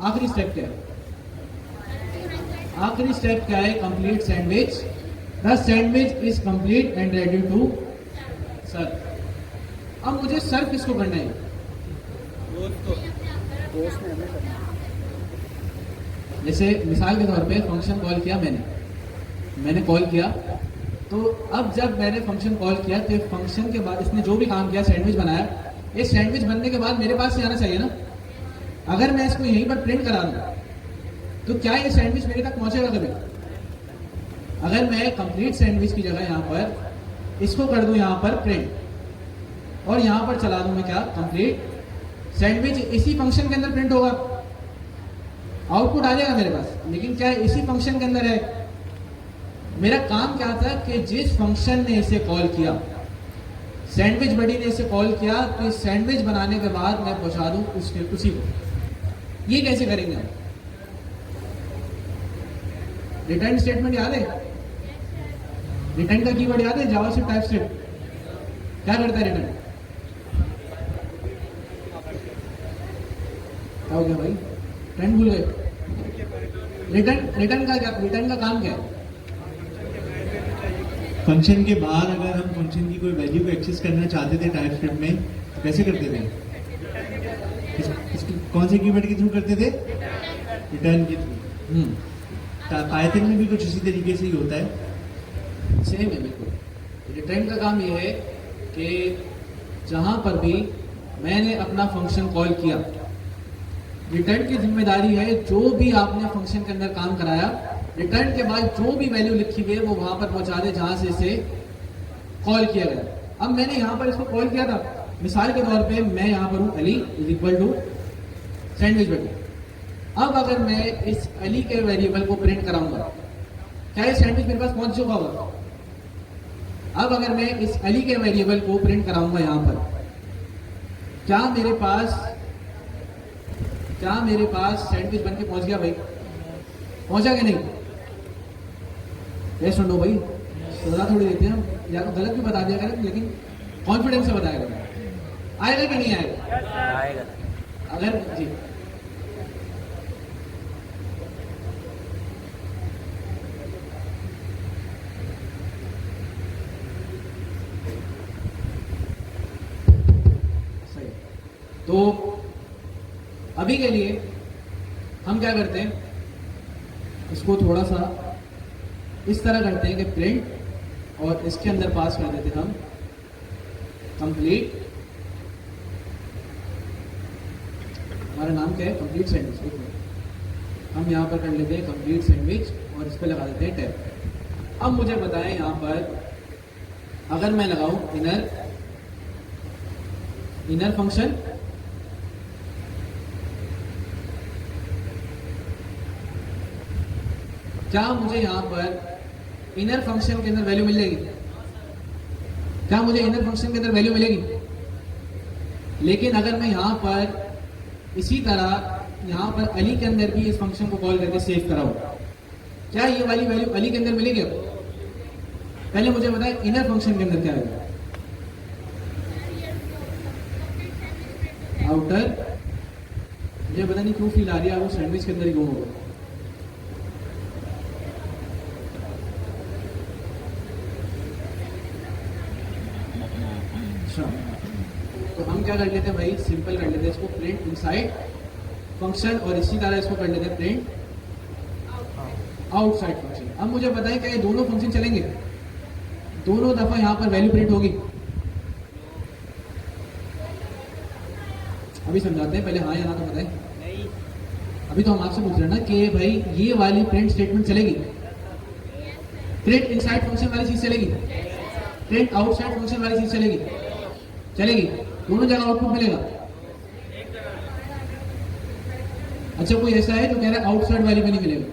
[SPEAKER 1] आखिरी स्टेप क्या है? आखिरी स्टेप क्या है? Complete sandwich. The sandwich is complete and ready to serve. अब मुझे सर्व किसको करना है? जैसे मिसाल के तौर पे फंक्शन कॉल किया मैंने कॉल किया, तो अब जब मैंने फंक्शन कॉल किया तो फंक्शन के बाद इसने जो भी काम किया, सैंडविच बनाया, ये सैंडविच बनने के बाद मेरे पास ही आना चाहिए ना। अगर मैं इसको यहीं पर प्रिंट करा दूं तो क्या ये सैंडविच मेरे तक पहुंचेगा कभी? अगर मैं कंप्लीट सैंडविच की जगह यहाँ पर इसको कर दूं यहाँ पर प्रिंट और यहाँ पर चला दूं मैं क्या? Complete sandwich. इसी फंक्शन के अंदर प्रिंट होगा, आउटपुट आ जाएगा मेरे पास। लेकिन क्या इसी फंक्शन के अंदर है? मेरा काम क्या था कि जिस फंक्शन ने इसे कॉल किया, सैंडविच बडी ने इसे कॉल किया, तो इस सैंडविच बनाने के बाद मैं पहुंचा दूं उसी को। ये कैसे करेंगे हम? रिटर्न स्टेटमेंट याद है? रिटर्न का कीवर्ड याद है? जावास्क्रिप्ट टाइपस्क्रिप्ट क्या करता है रिटर्न? क्या हो गया भाई? ट्रेंड भूल गए? रिटर्न का काम क्या है?
[SPEAKER 2] फंक्शन के बाद अगर हम फंक्शन की कोई वैल्यू को एक्सेस करना चाहते थे टाइपस्क्रिप्ट में तो कैसे करते थे? कौन से कीवर्ड के थ्रू करते थे? रिटर्न के थ्रू। पाइथन में भी कुछ इसी तरीके से ही होता है।
[SPEAKER 1] सेम है बिल्कुल। रिटर्न का काम ये है कि जहां पर भी मैंने अपना फंक्शन कॉल किया, रिटर्न की जिम्मेदारी है जो भी आपने फंक्शन के अंदर काम कराया, रिटर्न के बाद जो भी वैल्यू लिखी गई है वो वहां पर पहुंचा दे जहां से इसे कॉल किया गया। अब मैंने यहां पर इसको कॉल किया था, मिसाल के तौर पे मैं यहां पर हूं Ali is equal to sandwich buddy. अब अगर मैं इस अली के वेरिएबल को प्रिंट कराऊंगा, क्या ये सैंडविच मेरे पास पहुंच चुका होगा? अब अगर मैं इस अली के वेरिएबल को प्रिंट कराऊंगा यहां पर, क्या मेरे पास सैंडविच बन के पहुंच गया भाई? पहुंचा कि नहीं? यस और नो भाई? सजा थोड़ी देते हैं हम, या तो गलत भी बता दिया करें लेकिन कॉन्फिडेंस से बताया करें। आएगा कि नहीं आएगा?
[SPEAKER 3] आएगा।
[SPEAKER 1] अगर जी सही। तो अभी के लिए हम क्या करते हैं, इसको थोड़ा सा इस तरह करते हैं कि प्रिंट और इसके अंदर पास कर देते हैं हम कंप्लीट। हमारा नाम क्या है? Complete sandwich. हम यहाँ पर कर लेते हैं कंप्लीट सैंडविच और इस पर लगा देते हैं टैब। अब मुझे बताएं यहाँ पर अगर मैं लगाऊं इनर फंक्शन, क्या मुझे यहाँ पर इनर फंक्शन के अंदर वैल्यू मिल जाएगी? क्या मुझे इनर फंक्शन के अंदर वैल्यू मिलेगी? लेकिन अगर मैं यहाँ पर इसी तरह यहाँ पर अली के अंदर भी इस फंक्शन को कॉल करके सेव कराऊं, क्या ये वाली वैल्यू अली के अंदर मिलेगी? पहले मुझे बताएं इनर फंक्शन के अंदर क्या है? आउटर। मुझे पता नहीं क्यों फील आ रही है वो सैंडविच के अंदर ही गुम होगा। तो हम क्या कर लेते हैं भाई? सिंपल कर लेते हैं इसको प्रिंट इनसाइड फंक्शन और इसी तरह इसको कर लेते हैं प्रिंट आउटसाइड फंक्शन। अब मुझे बताएं क्या ये दोनों फंक्शन चलेंगे? दोनों दफा यहाँ पर वैल्यू प्रिंट होगी? अभी समझाते हैं, पहले हाँ या ना तो बताएं।
[SPEAKER 3] नहीं।
[SPEAKER 1] अभी तो हम आपसे पूछ रहे हैं ना कि भाई ये वाली प्रिंट स्टेटमेंट चलेगी? प्रिंट इनसाइड फंक्शन वाली चीज चलेगी? प्रिंट आउटसाइड फंक्शन वाली चीज चलेगी? दोनों जगह आउटपुट मिलेगा। अच्छा कोई ऐसा है जो कह रहा है आउटसाइड वाली में नहीं मिलेगा?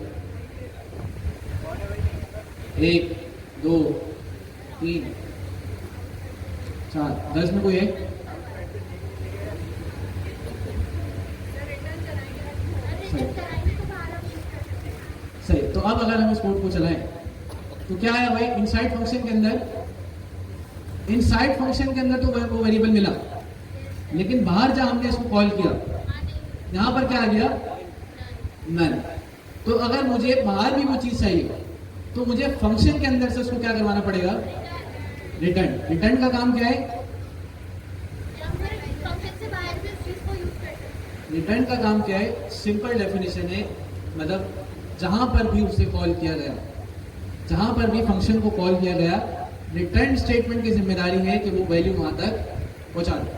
[SPEAKER 1] 1 2 3 4 10 में कोई है? सही। तो अब अगर हम इस कोड को चलाएं तो क्या है भाई, इनसाइड फंक्शन के अंदर तो वो वेरिएबल मिला, लेकिन बाहर जहां हमने इसको कॉल किया यहां पर क्या आ गया? नन। तो अगर मुझे बाहर भी वो चीज चाहिए तो मुझे फंक्शन के अंदर से उसको क्या करवाना पड़ेगा? रिटर्न। रिटर्न का काम क्या है? रिटर्न का काम क्या है? सिंपल डेफिनेशन है, मतलब जहां पर भी उसे कॉल किया गया, जहां पर भी फंक्शन को कॉल किया गया, रिटर्न स्टेटमेंट की जिम्मेदारी है कि वो वैल्यू वहां तक पहुंचा दे।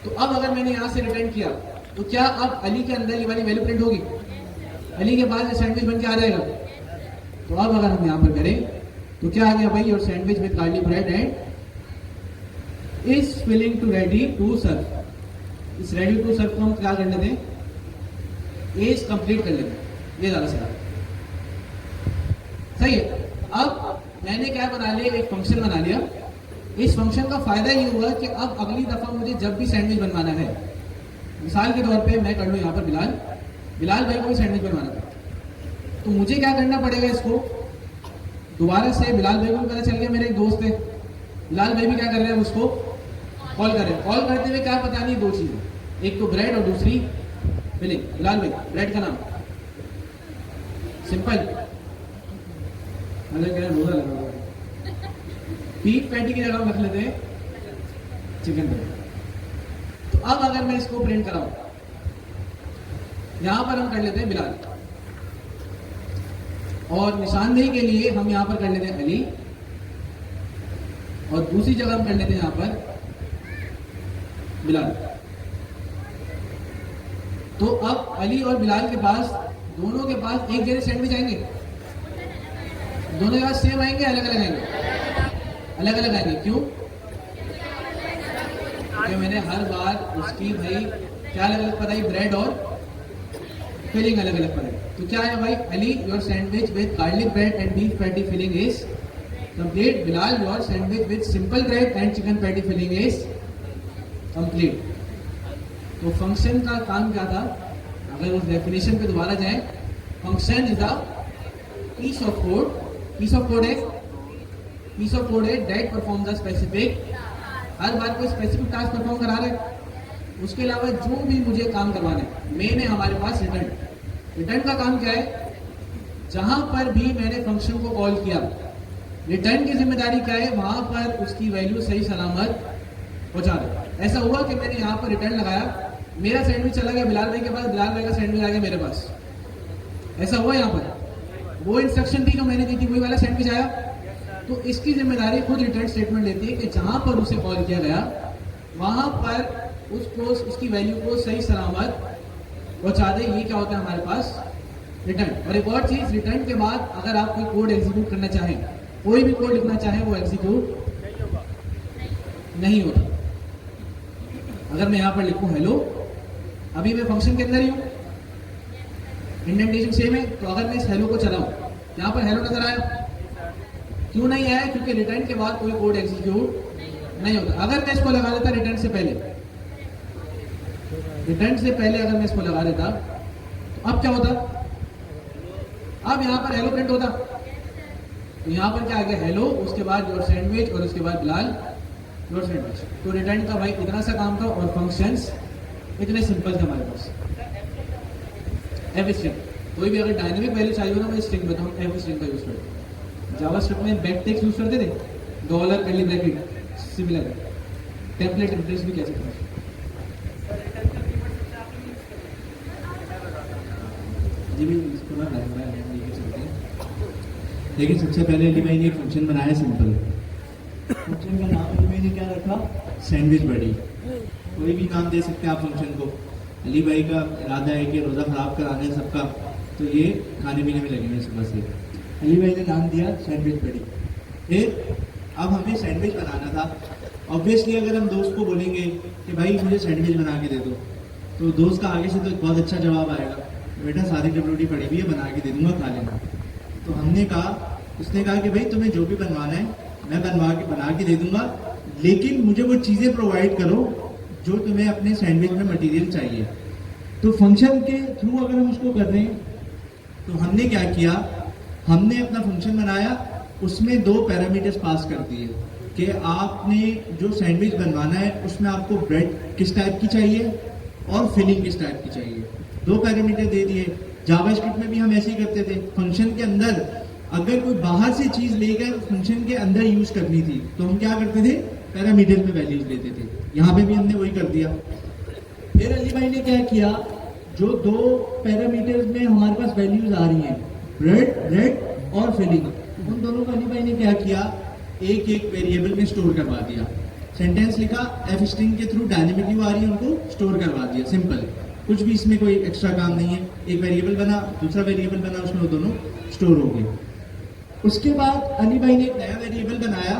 [SPEAKER 1] तो अब अगर मैंने यहां से रिटर्न किया तो क्या अब अली के अंदर ये वाली वैल्यू प्रिंट होगी? अली के पास सैंडविच बन के आ जाएगा। तो अब अगर हम यहां पर करें तो क्या आ गया भाई? Your sandwich with garlic bread and is filling to ready to serve. इस रेडी टू सर्व को हम क्या कर लेते हैं? एज कंप्लीट कर लेते हैं। ये ज्यादा सीधा सही है। अब मैंने क्या बना लिया? एक फंक्शन बना लिया। इस फंक्शन का फायदा ये हुआ कि अब अगली दफा मुझे जब भी सैंडविच बनवाना है, मिसाल के तौर पे मैं कर लूं यहां पर बिलाल भाई को भी सैंडविच बनवाना था, तो मुझे क्या करना पड़ेगा? इसको दोबारा से बिलाल भाई को भी पता चल गया मेरे एक दोस्त है, बिलाल भाई भी क्या कर रहे हैं? उसको कॉल कर रहे हैं। कॉल करते हुए क्या पता नहीं, दो चीजें, एक तो ब्रेड और दूसरी फिलिंग। बिलाल भाई ब्रेड का नाम सिंपल, मतलब क्या रोजा लगा हुआ है। बीफ पैटी की जगह रख लेते हैं चिकन ब्रेड। तो अब अगर मैं इसको प्रिंट कराऊं, यहां पर हम कर लेते हैं बिलाल, और निशानदेही के लिए हम यहां पर कर लेते हैं अली, और दूसरी जगह हम कर लेते हैं यहां पर बिलाल। तो अब अली और बिलाल के पास, दोनों के पास एक जैसे सैंडविच आएंगे? दोनों के पास सेम आएंगे, अलग अलग आएंगे? अलग अलग आएंगे। क्यों? क्योंकि मैंने हर बार उसकी भाई क्या अलग अलग बताई? ब्रेड और फिलिंग अलग अलग बताई। तो क्या है भाई? Ali your sandwich with garlic bread and beef patty filling is complete. Bilal your sandwich with simple bread and chicken patty filling is complete. तो फंक्शन का काम क्या था? अगर उस डेफिनेशन पे दोबारा जाएं, function is a piece of code. Piece of code है दैट परफॉर्म द स्पेसिफिक। हर बार कोई स्पेसिफिक टास्क परफॉर्म करा रहे, उसके अलावा जो भी मुझे काम करवाना है, मेन है हमारे पास रिटर्न। रिटर्न का काम क्या है? जहां पर भी मैंने फंक्शन को कॉल किया, रिटर्न की जिम्मेदारी क्या है? वहां पर उसकी वैल्यू सही सलामत पहुंचा दो। ऐसा हुआ कि मैंने यहां पर रिटर्न लगाया, मेरा सैंडविच चला गया बिलाल भाई के पास, बिलाल भाई का सैंडविच आ गया मेरे पास। ऐसा हुआ यहां पर? वो इंस्ट्रक्शन थी जो मैंने दी थी, वही वाला सैंडविच आया। तो इसकी जिम्मेदारी खुद रिटर्न स्टेटमेंट लेती है कि जहां पर उसे कॉल किया गया वहां पर उसको, उसकी वैल्यू को सही सलामत पहुंचा दे। ये क्या होता है हमारे पास? रिटर्न। और एक और चीज, रिटर्न के बाद अगर आप कोई कोड एग्जीक्यूट करना चाहें, कोई भी कोड लिखना चाहें, वो एग्जीक्यूट नहीं होता। अगर मैं यहां पर लिखूं हेलो, अभी मैं फंक्शन के अंदर ही हूं, इंडेंटेशन सेम है, तो अगर मैं इस हेलो को चलाऊं, यहां पर हेलो नजर आया? क्यों नहीं आया? क्योंकि रिटर्न के बाद कोई कोड एग्जीक्यूट नहीं होता। अगर मैं इसको लगा देता रिटर्न से पहले अगर मैं इसको लगा देता तो अब क्या होता? अब यहां पर हेलो प्रिंट होता। तो यहां पर क्या आ गया? हेलो, उसके बाद योर सैंडविच, और उसके बाद बिलाल योर सैंडविच। तो रिटर्न का भाई इतना सा काम था, और फंक्शंस इतने सिंपल थे हमारे पास। एफ स्ट्रिंग, कोई भी अगर डायनेमिक वैल्यू चाहिए हो ना, मैं स्ट्रिंग बताऊं, एफ स्ट्रिंग का यूज करते हैं। जावास्क्रिप्ट में बैक टेक्स्ट यूज करते थे, dollar curly bracket, similar template interface भी कह सकते हैं। जी भी इसको ना
[SPEAKER 2] लेकिन सबसे पहले अली भाई ने एक फंक्शन बनाया सिंपल।
[SPEAKER 4] फंक्शन का नाम अली भाई ने क्या रखा?
[SPEAKER 2] सैंडविच बड़ी। कोई भी नाम दे सकते हैं आप फंक्शन को। अली भाई का इरादा है कि रोज़ा खराब कराना है सबका, तो ये खाने पीने में लगेंगे सुबह से।
[SPEAKER 4] अली भाई ने नाम दिया सैंडविच बड़ी।
[SPEAKER 2] फिर अब हमें सैंडविच बनाना था, ऑब्वियसली अगर हम दोस्त को बोलेंगे कि भाई मुझे सैंडविच बना के दे दो, तो दोस्त का आगे से तो एक बहुत अच्छा जवाब आएगा, बेटा सारी जब रोटी पड़ी हुई है बना के दे दूंगा, खा लेना। तो हमने कहा, उसने कहा कि भाई तुम्हें जो भी बनवाना है मैं बना के दे दूंगा, लेकिन मुझे वो चीज़ें प्रोवाइड करो जो तुम्हें अपने सैंडविच में मटेरियल चाहिए। तो फंक्शन के थ्रू अगर हम उसको कर रहे हैं, तो हमने क्या किया, हमने अपना फंक्शन बनाया, उसमें 2 पैरामीटर्स पास कर दिए कि आपने जो सैंडविच बनवाना है उसमें आपको ब्रेड किस टाइप की चाहिए और फिलिंग किस टाइप की चाहिए, 2 पैरामीटर दे दिए। जावास्क्रिप्ट में भी हम ऐसे ही करते थे, फंक्शन के अंदर अगर कोई बाहर से चीज लेकर फंक्शन के अंदर यूज करनी थी तो हम क्या करते थे, पैरामीटर में वैल्यूज लेते थे। यहाँ पे भी हमने वही कर दिया।
[SPEAKER 4] फिर अली भाई ने क्या किया, जो 2 पैरामीटर्स में हमारे पास वैल्यूज आ रही हैं, ब्रेड और फिलिंग, उन दोनों को अली भाई ने क्या किया, एक एक वेरिएबल में स्टोर करवा दिया। सेंटेंस लिखा, एफ स्ट्रिंग के थ्रू डायनेमिक व्यू आ रही है, उनको स्टोर करवा दिया, सिंपल, कुछ भी इसमें कोई एक्स्ट्रा काम नहीं है। एक वेरिएबल बना, दूसरा वेरिएबल बना, उसमें वो दोनों स्टोर हो गए। उसके बाद अली भाई ने एक नया वेरिएबल बनाया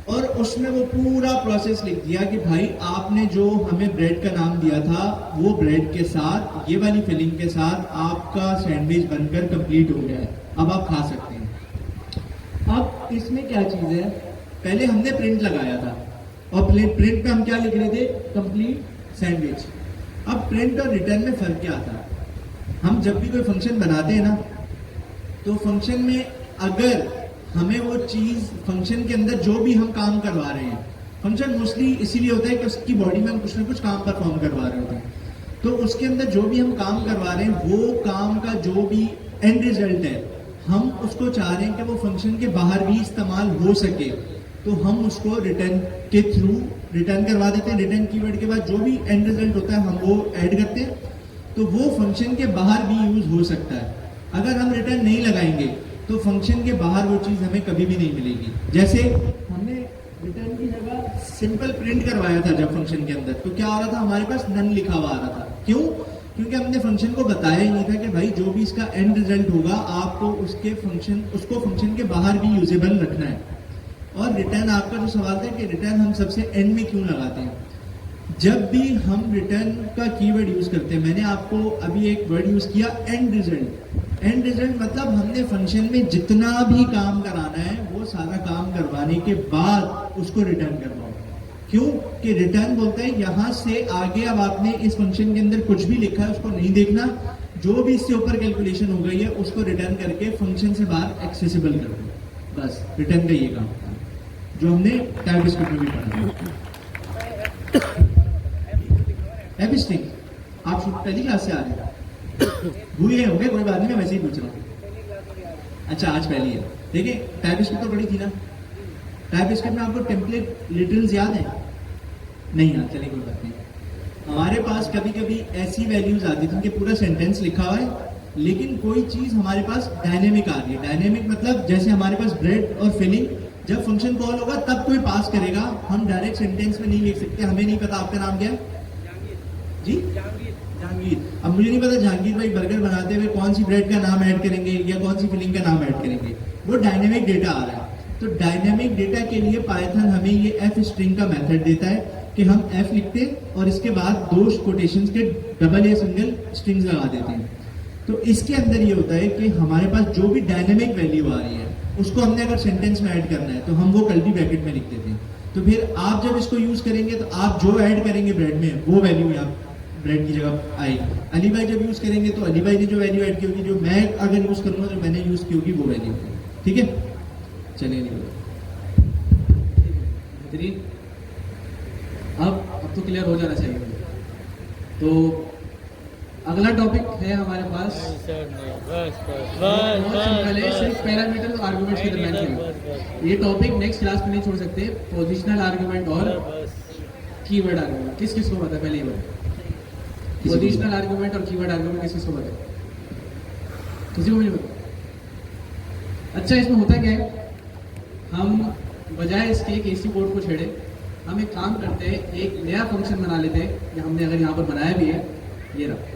[SPEAKER 4] और उसमें वो पूरा प्रोसेस लिख दिया कि भाई आपने जो हमें ब्रेड का नाम दिया था वो ब्रेड के साथ ये वाली फिलिंग के साथ आपका सैंडविच बनकर कंप्लीट हो गया है, अब आप खा सकते हैं। अब इसमें क्या चीज है,
[SPEAKER 2] पहले हमने प्रिंट लगाया था और प्रिंट पे हम क्या लिख रहे थे,
[SPEAKER 4] कंप्लीट
[SPEAKER 2] सैंडविच। अब प्रिंट और रिटर्न में फर्क क्या आता है, हम जब भी कोई फंक्शन बनाते हैं ना, तो फंक्शन में अगर हमें वो चीज फंक्शन के अंदर जो भी हम काम करवा रहे हैं, फंक्शन मोस्टली इसीलिए होता है कि उसकी बॉडी में हम कुछ ना कुछ काम परफॉर्म करवा रहे होते हैं, तो उसके अंदर जो भी हम काम करवा रहे हैं वो काम का जो भी एंड रिजल्ट है हम उसको चाह रहे हैं कि वो फंक्शन के बाहर भी इस्तेमाल हो सके, तो हम उसको रिटर्न के थ्रू रिटर्न करवा देते हैं। रिटर्न कीवर्ड के बाद जो भी एंड रिजल्ट होता है हम वो ऐड करते हैं, तो वो फंक्शन के बाहर भी यूज हो सकता है। अगर हम रिटर्न नहीं लगाएंगे तो फंक्शन के बाहर वो चीज हमें कभी भी नहीं मिलेगी। जैसे
[SPEAKER 4] हमने रिटर्न की जगह
[SPEAKER 2] सिंपल प्रिंट करवाया था जब फंक्शन के अंदर, तो क्या आ रहा था, हमारे पास नन लिखा हुआ आ रहा था। क्यों? क्योंकि हमने फंक्शन को बताया ही नहीं था कि भाई जो भी इसका एंड रिजल्ट होगा आपको उसको फंक्शन के बाहर भी यूजेबल रखना है। और रिटर्न, आपका जो सवाल था कि रिटर्न हम सबसे एंड में क्यों लगाते हैं, जब भी हम रिटर्न का कीवर्ड यूज करते हैं, मैंने आपको अभी एक वर्ड यूज किया एंड रिजल्ट। एंड रिजल्ट मतलब हमने फंक्शन में जितना भी काम कराना है वो सारा काम करवाने के बाद उसको रिटर्न करवाओ। क्यों? कि रिटर्न बोलता है यहां से आगे अब आपने इस फंक्शन के अंदर कुछ भी लिखा है उसको नहीं देखना, जो भी इससे ऊपर कैलकुलेशन हो गई है उसको रिटर्न करके फंक्शन से बाहर एक्सेसिबल कर दो, बस रिटर्न का ये काम होता है जो हमने टाइपस्क्रिप्ट में भी पढ़ा। एफ स्ट्रिंग आप पहली क्लास से आ रहे हैं, भूल गए होंगे, कोई बात नहीं, मैं वैसे ही पूछ रहा हूँ। अच्छा आज पहली है, देखिए टाइपस्क्रिप्ट तो पढ़ी थी ना, टाइपस्क्रिप्ट में आपको टेम्पलेट लिटरल्स याद है? नहीं याद, चलिए कोई बात नहीं। हमारे पास कभी कभी ऐसी वैल्यूज आती थी कि पूरा सेंटेंस लिखा हुआ है लेकिन कोई चीज हमारे पास डायनेमिक आ रही है। डायनेमिक मतलब जैसे हमारे पास ब्रेड और फिलिंग, जब फंक्शन कॉल होगा तब कोई पास करेगा, हम डायरेक्ट सेंटेंस में नहीं लिख सकते। हमें नहीं पता आपका नाम क्या है जी? जहांगीर। अब मुझे नहीं पता जहांगीर भाई बर्गर बनाते हुए कौन सी ब्रेड का नाम ऐड करेंगे या कौन सी फिलिंग का नाम ऐड करेंगे, वो डायनेमिक डेटा आ रहा है। तो डायनेमिक डेटा के लिए पाइथन हमें ये एफ स्ट्रिंग का मेथड देता है कि हम एफ लिखते हैं और इसके बाद 2 कोटेशंस के डबल या सिंगल स्ट्रिंग्स लगा देते हैं। तो इसके अंदर ये होता है कि हमारे पास जो भी डायनेमिक वैल्यू आ रही है उसको हमने अगर सेंटेंस में ऐड करना है तो हम वो कर्ली ब्रैकेट में लिख देते हैं। तो फिर आप जब इसको यूज करेंगे तो आप जो ऐड करेंगे ब्रेड में वो वैल्यू यहाँ ब्रेड की जगह आएगी। अली भाई जब यूज करेंगे तो अली भाई ने जो वैल्यू ऐड की होगी, जो मैं अगर यूज करूंगा जो मैंने यूज की होगी वो वैल्यू होगी। ठीक है, चलिए
[SPEAKER 1] बेहतरीन। अब तो क्लियर हो जाना चाहिए मुझे। तो अगला टॉपिक है हमारे पास, बहुत सिंपल है, सिर्फ पैरामीटर और आर्गुमेंट्स के दरमियान खेलना। ये टॉपिक नेक्स्ट क्लास में नहीं छोड़ सकते। पोजिशनल आर्गुमेंट और कीवर्ड आर्गुमेंट किस किस को पता है? पहले ही बताओ, पोजिशनल आर्गुमेंट और कीवर्ड आर्गुमेंट किस किस को पता है? किसी को नहीं पता? अच्छा, इसमें होता क्या है, हम बजाय इसके एक एसी बोर्ड को छेड़े हम एक काम करते हैं, एक नया फंक्शन बना लेते हैं, या हमने अगर यहाँ पर बनाया भी है, ये रहा।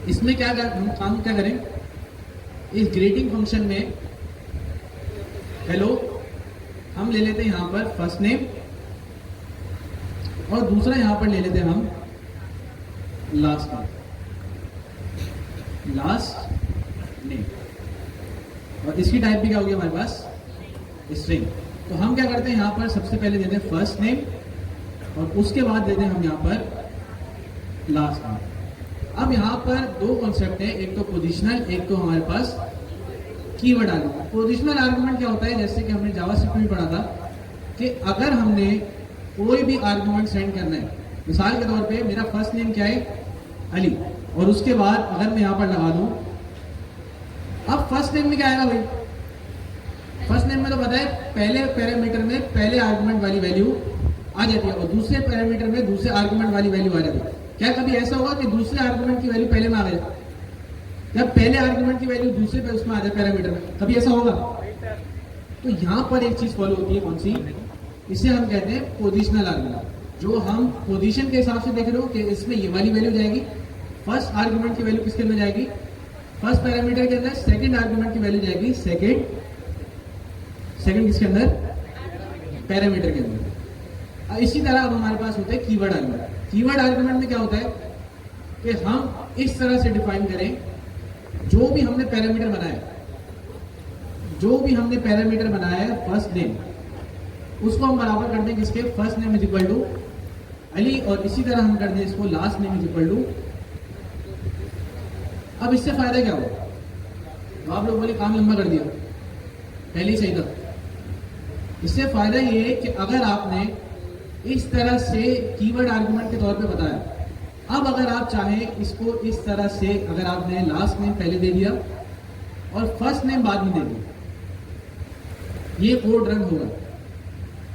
[SPEAKER 1] इसमें क्या हम काम क्या करें, इस ग्रेटिंग फंक्शन में हेलो हम ले लेते हैं यहाँ पर फर्स्ट नेम और दूसरा यहाँ पर ले लेते हैं हम लास्ट नेम और इसकी टाइप भी क्या होगी हमारे पास स्ट्रिंग। तो हम क्या करते हैं यहाँ पर सबसे पहले देते हैं फर्स्ट नेम और उसके बाद देते हैं हम यहाँ पर लास्ट नेम। अब यहाँ पर दो कॉन्सेप्ट है, एक तो पोजिशनल, एक तो हमारे पास कीवर्ड आर्गुमेंट। पोजिशनल आर्गुमेंट क्या होता है, जैसे कि हमने जावास्क्रिप्ट में पढ़ा था कि अगर हमने कोई भी आर्गुमेंट सेंड करना है, मिसाल के तौर पे मेरा फर्स्ट नेम क्या है अली और उसके बाद अगर मैं यहाँ पर लगा दूं, अब फर्स्ट नेम में क्या आएगा भाई, फर्स्ट नेम में तो पता है पहले पैरामीटर में पहले आर्गुमेंट वाली वैल्यू आ जाती है और दूसरे पैरामीटर में दूसरे आर्गुमेंट वाली वैल्यू आ जाती है। क्या कभी ऐसा होगा कि दूसरे आर्गुमेंट की वैल्यू पहले में आ गई, जब पहले आर्गुमेंट की वैल्यू दूसरे पे उसमें आ जाए पैरामीटर में, कभी ऐसा होगा? तो यहाँ पर एक चीज फॉलो होती है, कौन सी? इसे हम कहते हैं पोजिशनल आर्गुमेंट। जो हम पोजीशन के हिसाब से देख रहे हो कि इसमें ये वाली वैल्यू जाएगी, फर्स्ट आर्गुमेंट की वैल्यू किसके अंदर जाएगी, फर्स्ट पैरामीटर के अंदर, सेकंड आर्गुमेंट की वैल्यू जाएगी सेकंड किसके अंदर, पैरामीटर के अंदर। इसी तरह अब हमारे पास होते हैं कीवर्ड आर्गुमेंट। कीवर्ड आर्गुमेंट में क्या होता है कि हम इस तरह से डिफाइन करें, जो भी हमने पैरामीटर बनाया है फर्स्ट नेम, उसको हम बराबर कर दें किसके, first name is equal to Ali और इसी तरह हम कर दें इसको last name is equal to. अब इससे फायदा क्या होगा, तो आप लोग बोले काम लंबा कर दिया, पहले ही सही था। इससे फायदा ये है कि अगर आपने इस तरह से कीवर्ड आर्गुमेंट के तौर पे बताया, अब अगर आप चाहें इसको इस तरह से, अगर आपने लास्ट नेम पहले दे दिया और फर्स्ट नेम बाद में दे दिया, ये कोड रन होगा।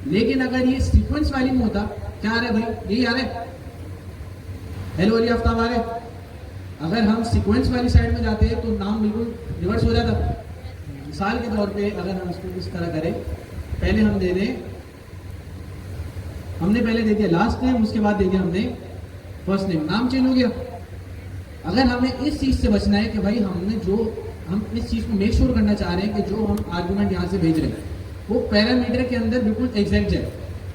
[SPEAKER 1] लेकिन अगर ये सीक्वेंस वाली में होता, क्या आ रहा है भाई, यही आ रहा है, हेलो अली आफ्ताब आ रहे, अगर हम सीक्वेंस वाली साइड में जाते हैं तो नाम बिल्कुल रिवर्स हो जाता। मिसाल के तौर पे अगर हम इसको इस तरह करें, पहले हम दे दें, हमने पहले दे दिया लास्ट नेम, उसके बाद दे दिया हमने फर्स्ट नेम, नाम चेंज हो गया। अगर हमें इस चीज से बचना है कि भाई हम इस चीज को मेक श्योर करना चाह रहे हैं कि जो हम आर्गुमेंट यहाँ से भेज रहे हैं वो पैरामीटर के अंदर बिल्कुल एग्जैक्ट जाए,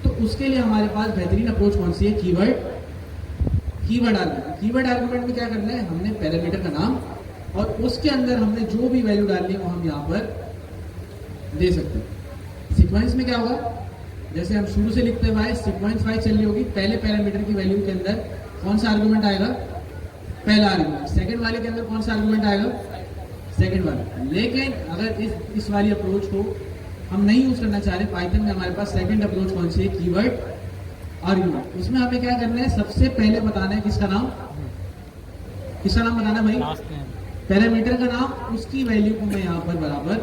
[SPEAKER 1] तो उसके लिए हमारे पास बेहतरीन अप्रोच कौन सी है, कीवर्ड आर्गुमेंट। कीवर्ड आर्गुमेंट में क्या करना है, हमने पैरामीटर का नाम और उसके अंदर हमने जो भी वैल्यू डालनी है वो हम यहाँ पर दे सकते हैं। सीक्वेंस में क्या होगा, जैसे हम शुरू से लिखते हुए सीक्वेंस वाइज चल रही होगी, पहले पैरामीटर की वैल्यू के अंदर कौन सा आर्गुमेंट आएगा, पहला आर्गुमेंट, सेकंड वाले के अंदर कौन सा आर्गुमेंट आएगा, सेकंड वाला। लेकिन अगर इस वाली अप्रोच को हम नहीं यूज करना चाह रहे, पाइथन में हमारे पास सेकंड अप्रोच कौन सी है, कीवर्ड आर्गुमेंट। उसमें हमें क्या करना है, सबसे पहले बताना है किसका नाम बताना भाई, पैरामीटर का नाम, उसकी वैल्यू को मैं यहाँ पर बराबर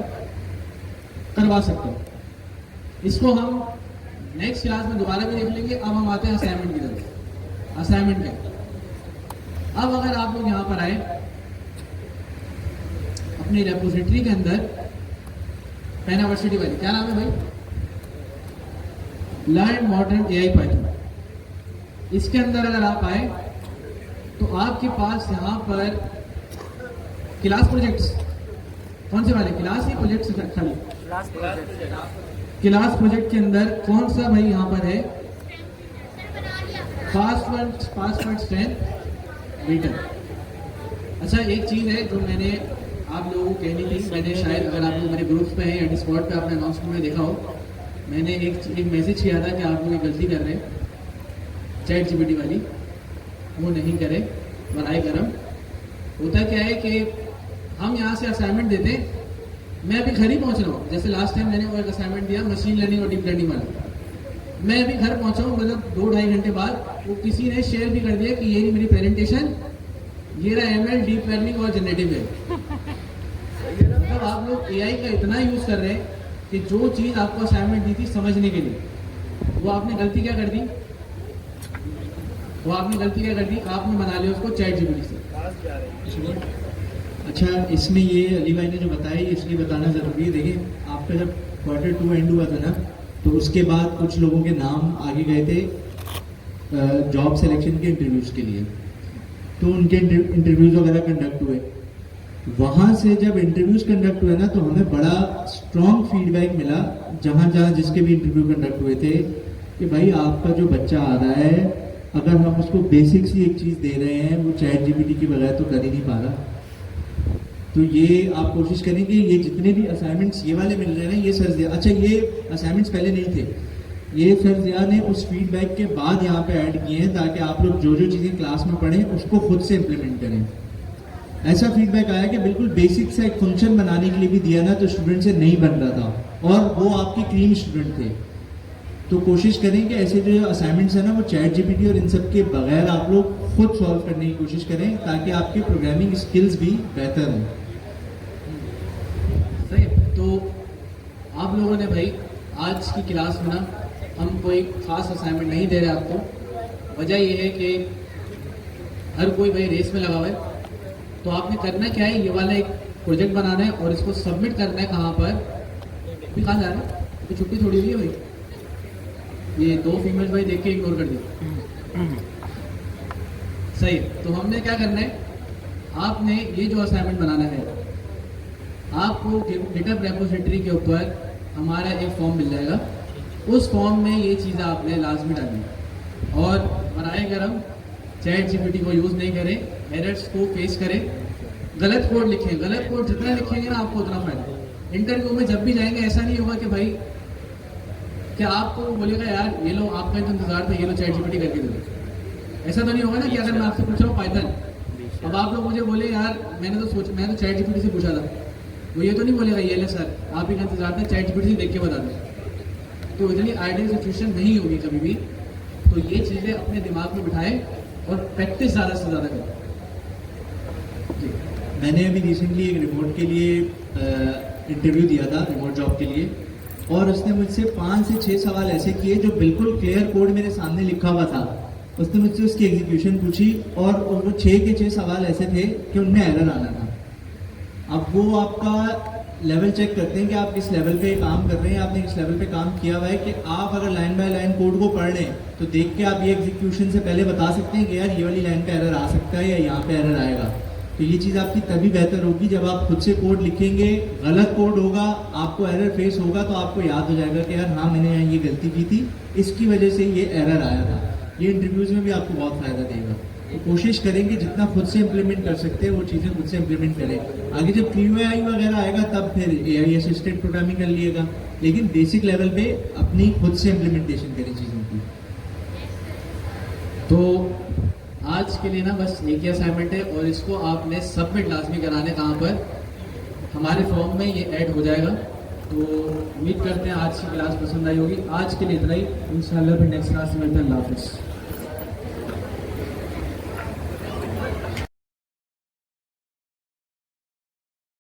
[SPEAKER 1] करवा सकता हूँ। इसको हम नेक्स्ट क्लास में दोबारा भी देख लेंगे। अब हम आते हैं असाइनमेंट की तरफ। असाइनमेंट क्या, अब अगर आप लोग यहाँ पर आए अपनी रेपोजिटरी के अंदर, पेनावर्सिटी वाली, क्या नाम है भाई, लर्न मॉडर्न एआई पाइथन, इसके अंदर अगर आप आए तो आपके पास यहाँ पर क्लास प्रोजेक्ट्स, कौन से वाले क्लास ही प्रोजेक्ट्स, खाली क्लास प्रोजेक्ट के अंदर कौन सा भाई यहाँ पर है, पासवर्ड स्ट्रेंथ मीटर। अच्छा, एक चीज है जो मैंने आप लोगों को कहनी थी, मैंने शायद अगर आप लोग मेरे ग्रुप्स पे हैं या डिस्कॉर्ड पे आपने अनाउंसमेंट में देखा हो, मैंने एक मैसेज किया था कि आप लोग गलती कर रहे हैं, चैट जीपीटी वाली, वो नहीं करें, बनाए करम। होता क्या है कि हम यहाँ से असाइनमेंट देते हैं, मैं अभी घर ही पहुँच रहा हूँ, जैसे लास्ट टाइम मैंने वो एक असाइनमेंट दिया मशीन लर्निंग और डीप लर्निंग वाला, मैं अभी घर पहुँचा हूँ, मतलब 2-2.5 घंटे बाद वो किसी ने शेयर भी कर दिया कि ये नहीं मेरी प्रेजेंटेशन, ये रहा ML, डीप लर्निंग और जनरेटिव है। तब आप लोग AI का इतना यूज कर रहे हैं कि जो चीज आपको असाइनमेंट दी थी समझने के लिए, वो आपने गलती क्या कर दी, आपने बना लिया उसको चैट जीपीटी से।
[SPEAKER 2] अच्छा, इसमें ये अली भाई ने जो बताया इसलिए बताना जरूरी है। देखिए, आपका जब Q2 एंड हुआ था ना, तो उसके बाद कुछ लोगों के नाम आगे गए थे जॉब सिलेक्शन के इंटरव्यूज के लिए, तो उनके इंटरव्यूज वगैरह कंडक्ट हुए। वहां से जब इंटरव्यूज कंडक्ट हुए ना तो हमें बड़ा स्ट्रॉन्ग फीडबैक मिला जहां जहां जिसके भी इंटरव्यू कंडक्ट हुए थे कि भाई आपका जो बच्चा आ रहा है अगर हम उसको बेसिक सी एक चीज दे रहे हैं वो चैट जीपीटी के बगैर तो कर ही नहीं पा रहा। तो ये आप कोशिश करें कि ये जितने भी असाइनमेंट्स ये वाले मिल रहे हैं ना ये सर दिया, अच्छा ये असाइनमेंट्स पहले नहीं थे, ये सर दिया ने उस फीडबैक के बाद यहाँ पे ऐड किए हैं ताकि आप लोग जो जो चीज़ें क्लास में पढ़ें उसको खुद से इम्प्लीमेंट करें। ऐसा फीडबैक आया कि बिल्कुल बेसिक सा एक फंक्शन बनाने के लिए भी दिया ना तो स्टूडेंट से नहीं बन रहा था और वो आपके क्लीन स्टूडेंट थे। तो कोशिश करें कि ऐसे जो असाइनमेंट्स है ना वो चैट जीपीटी और इन सब के बगैर आप लोग खुद सॉल्व करने की कोशिश करें ताकि आपके प्रोग्रामिंग स्किल्स भी बेहतर हों।
[SPEAKER 1] सही है। तो आप लोगों ने भाई आज की क्लास में ना हम कोई खास असाइनमेंट नहीं दे रहे आपको। वजह ये है कि हर कोई भाई रेस में लगा हुआ है। तो आपने करना क्या है, ये वाला एक प्रोजेक्ट बनाना है और इसको सबमिट करना है कहाँ पर, भी कहाँ जा रहा है, तो छुट्टी थोड़ी हुई है भाई। ये दो फीमेल्स भाई देख के इग्नोर कर दिया। सही। तो हमने क्या करना है, आपने ये जो असाइनमेंट बनाना है आपको गिटहब रेपोजिटरी के ऊपर हमारा एक फॉर्म मिल जाएगा। उस फॉर्म में ये चीज़ें आपने लाजमी डालनी है और बनाए गरम चैट जीपीटी को यूज़ नहीं करें, एरर्स को फेस करें, गलत कोड लिखें। गलत कोड जितना लिखेंगे ना आपको उतना फायदा। इंटरव्यू में जब भी जाएंगे ऐसा नहीं होगा कि भाई क्या आपको बोलेगा यार ये लो आपका तो इंतजार था, ये लो चैट जीपीटी करके दे दो। ऐसा तो नहीं होगा ना कि अगर मैं आपसे पूछ रहा हूँ पाइथन, अब आप लोग मुझे बोले यार मैंने तो चैट जीपीटी से पूछा था, वो ये तो नहीं बोलेगा ये ले सर आप ही का इंतजार था चैट जीपीटी से देख के बता दें। तो इतनी आइडियल सिचुएशन नहीं होगी कभी भी। तो ये चीज़ें अपने दिमाग में बिठाएं और प्रैक्टिस ज़्यादा से ज़्यादा करें।
[SPEAKER 2] मैंने अभी रिसेंटली एक रिमोट के लिए इंटरव्यू दिया था, रिमोट जॉब के लिए, और उसने मुझसे 5 से 6 सवाल ऐसे किए जो बिल्कुल क्लियर कोड मेरे सामने लिखा हुआ था। उसने मुझसे उसकी एग्जीक्यूशन पूछी और वो 6 के 6 सवाल ऐसे थे कि उनमें एरर आना था। अब वो आपका लेवल चेक करते हैं कि आप किस लेवल पे काम कर रहे हैं, आपने किस लेवल पे काम किया हुआ है कि आप अगर लाइन बाय लाइन कोड को पढ़ लें तो देख के आप ये एग्जीक्यूशन से पहले बता सकते हैं कि यार ये वाली लाइन पे एरर आ सकता है या यहाँ पे एरर आएगा। तो ये चीज़ आपकी तभी बेहतर होगी जब आप खुद से कोड लिखेंगे, गलत कोड होगा, आपको एरर फेस होगा तो आपको याद हो जाएगा कि यार हाँ मैंने यहाँ ये गलती की थी, इसकी वजह से ये एरर आया था। ये इंटरव्यूज़ में भी आपको बहुत फ़ायदा देगा। तो कोशिश करेंगे जितना खुद से इम्प्लीमेंट कर सकते हैं वो चीज़ें खुद से इम्प्लीमेंट करें। आगे जब QAI वगैरह आएगा तब फिर AI असिस्टेड प्रोग्रामिंग कर लिएगा, लेकिन बेसिक लेवल पे अपनी खुद से इम्प्लीमेंटेशन करें चीज़ों की।
[SPEAKER 1] तो आज के लिए ना बस एक ही असाइनमेंट है और इसको आपने सबमिट लाजमी कराने कहाँ पर, हमारे फॉर्म में ये ऐड हो जाएगा। तो उम्मीद करते हैं आज की क्लास पसंद आई होगी। आज के लिए इतना ही, इंशाल्लाह फिर नेक्स्ट क्लास में मिलते हैं। अल्लाह हाफिज़।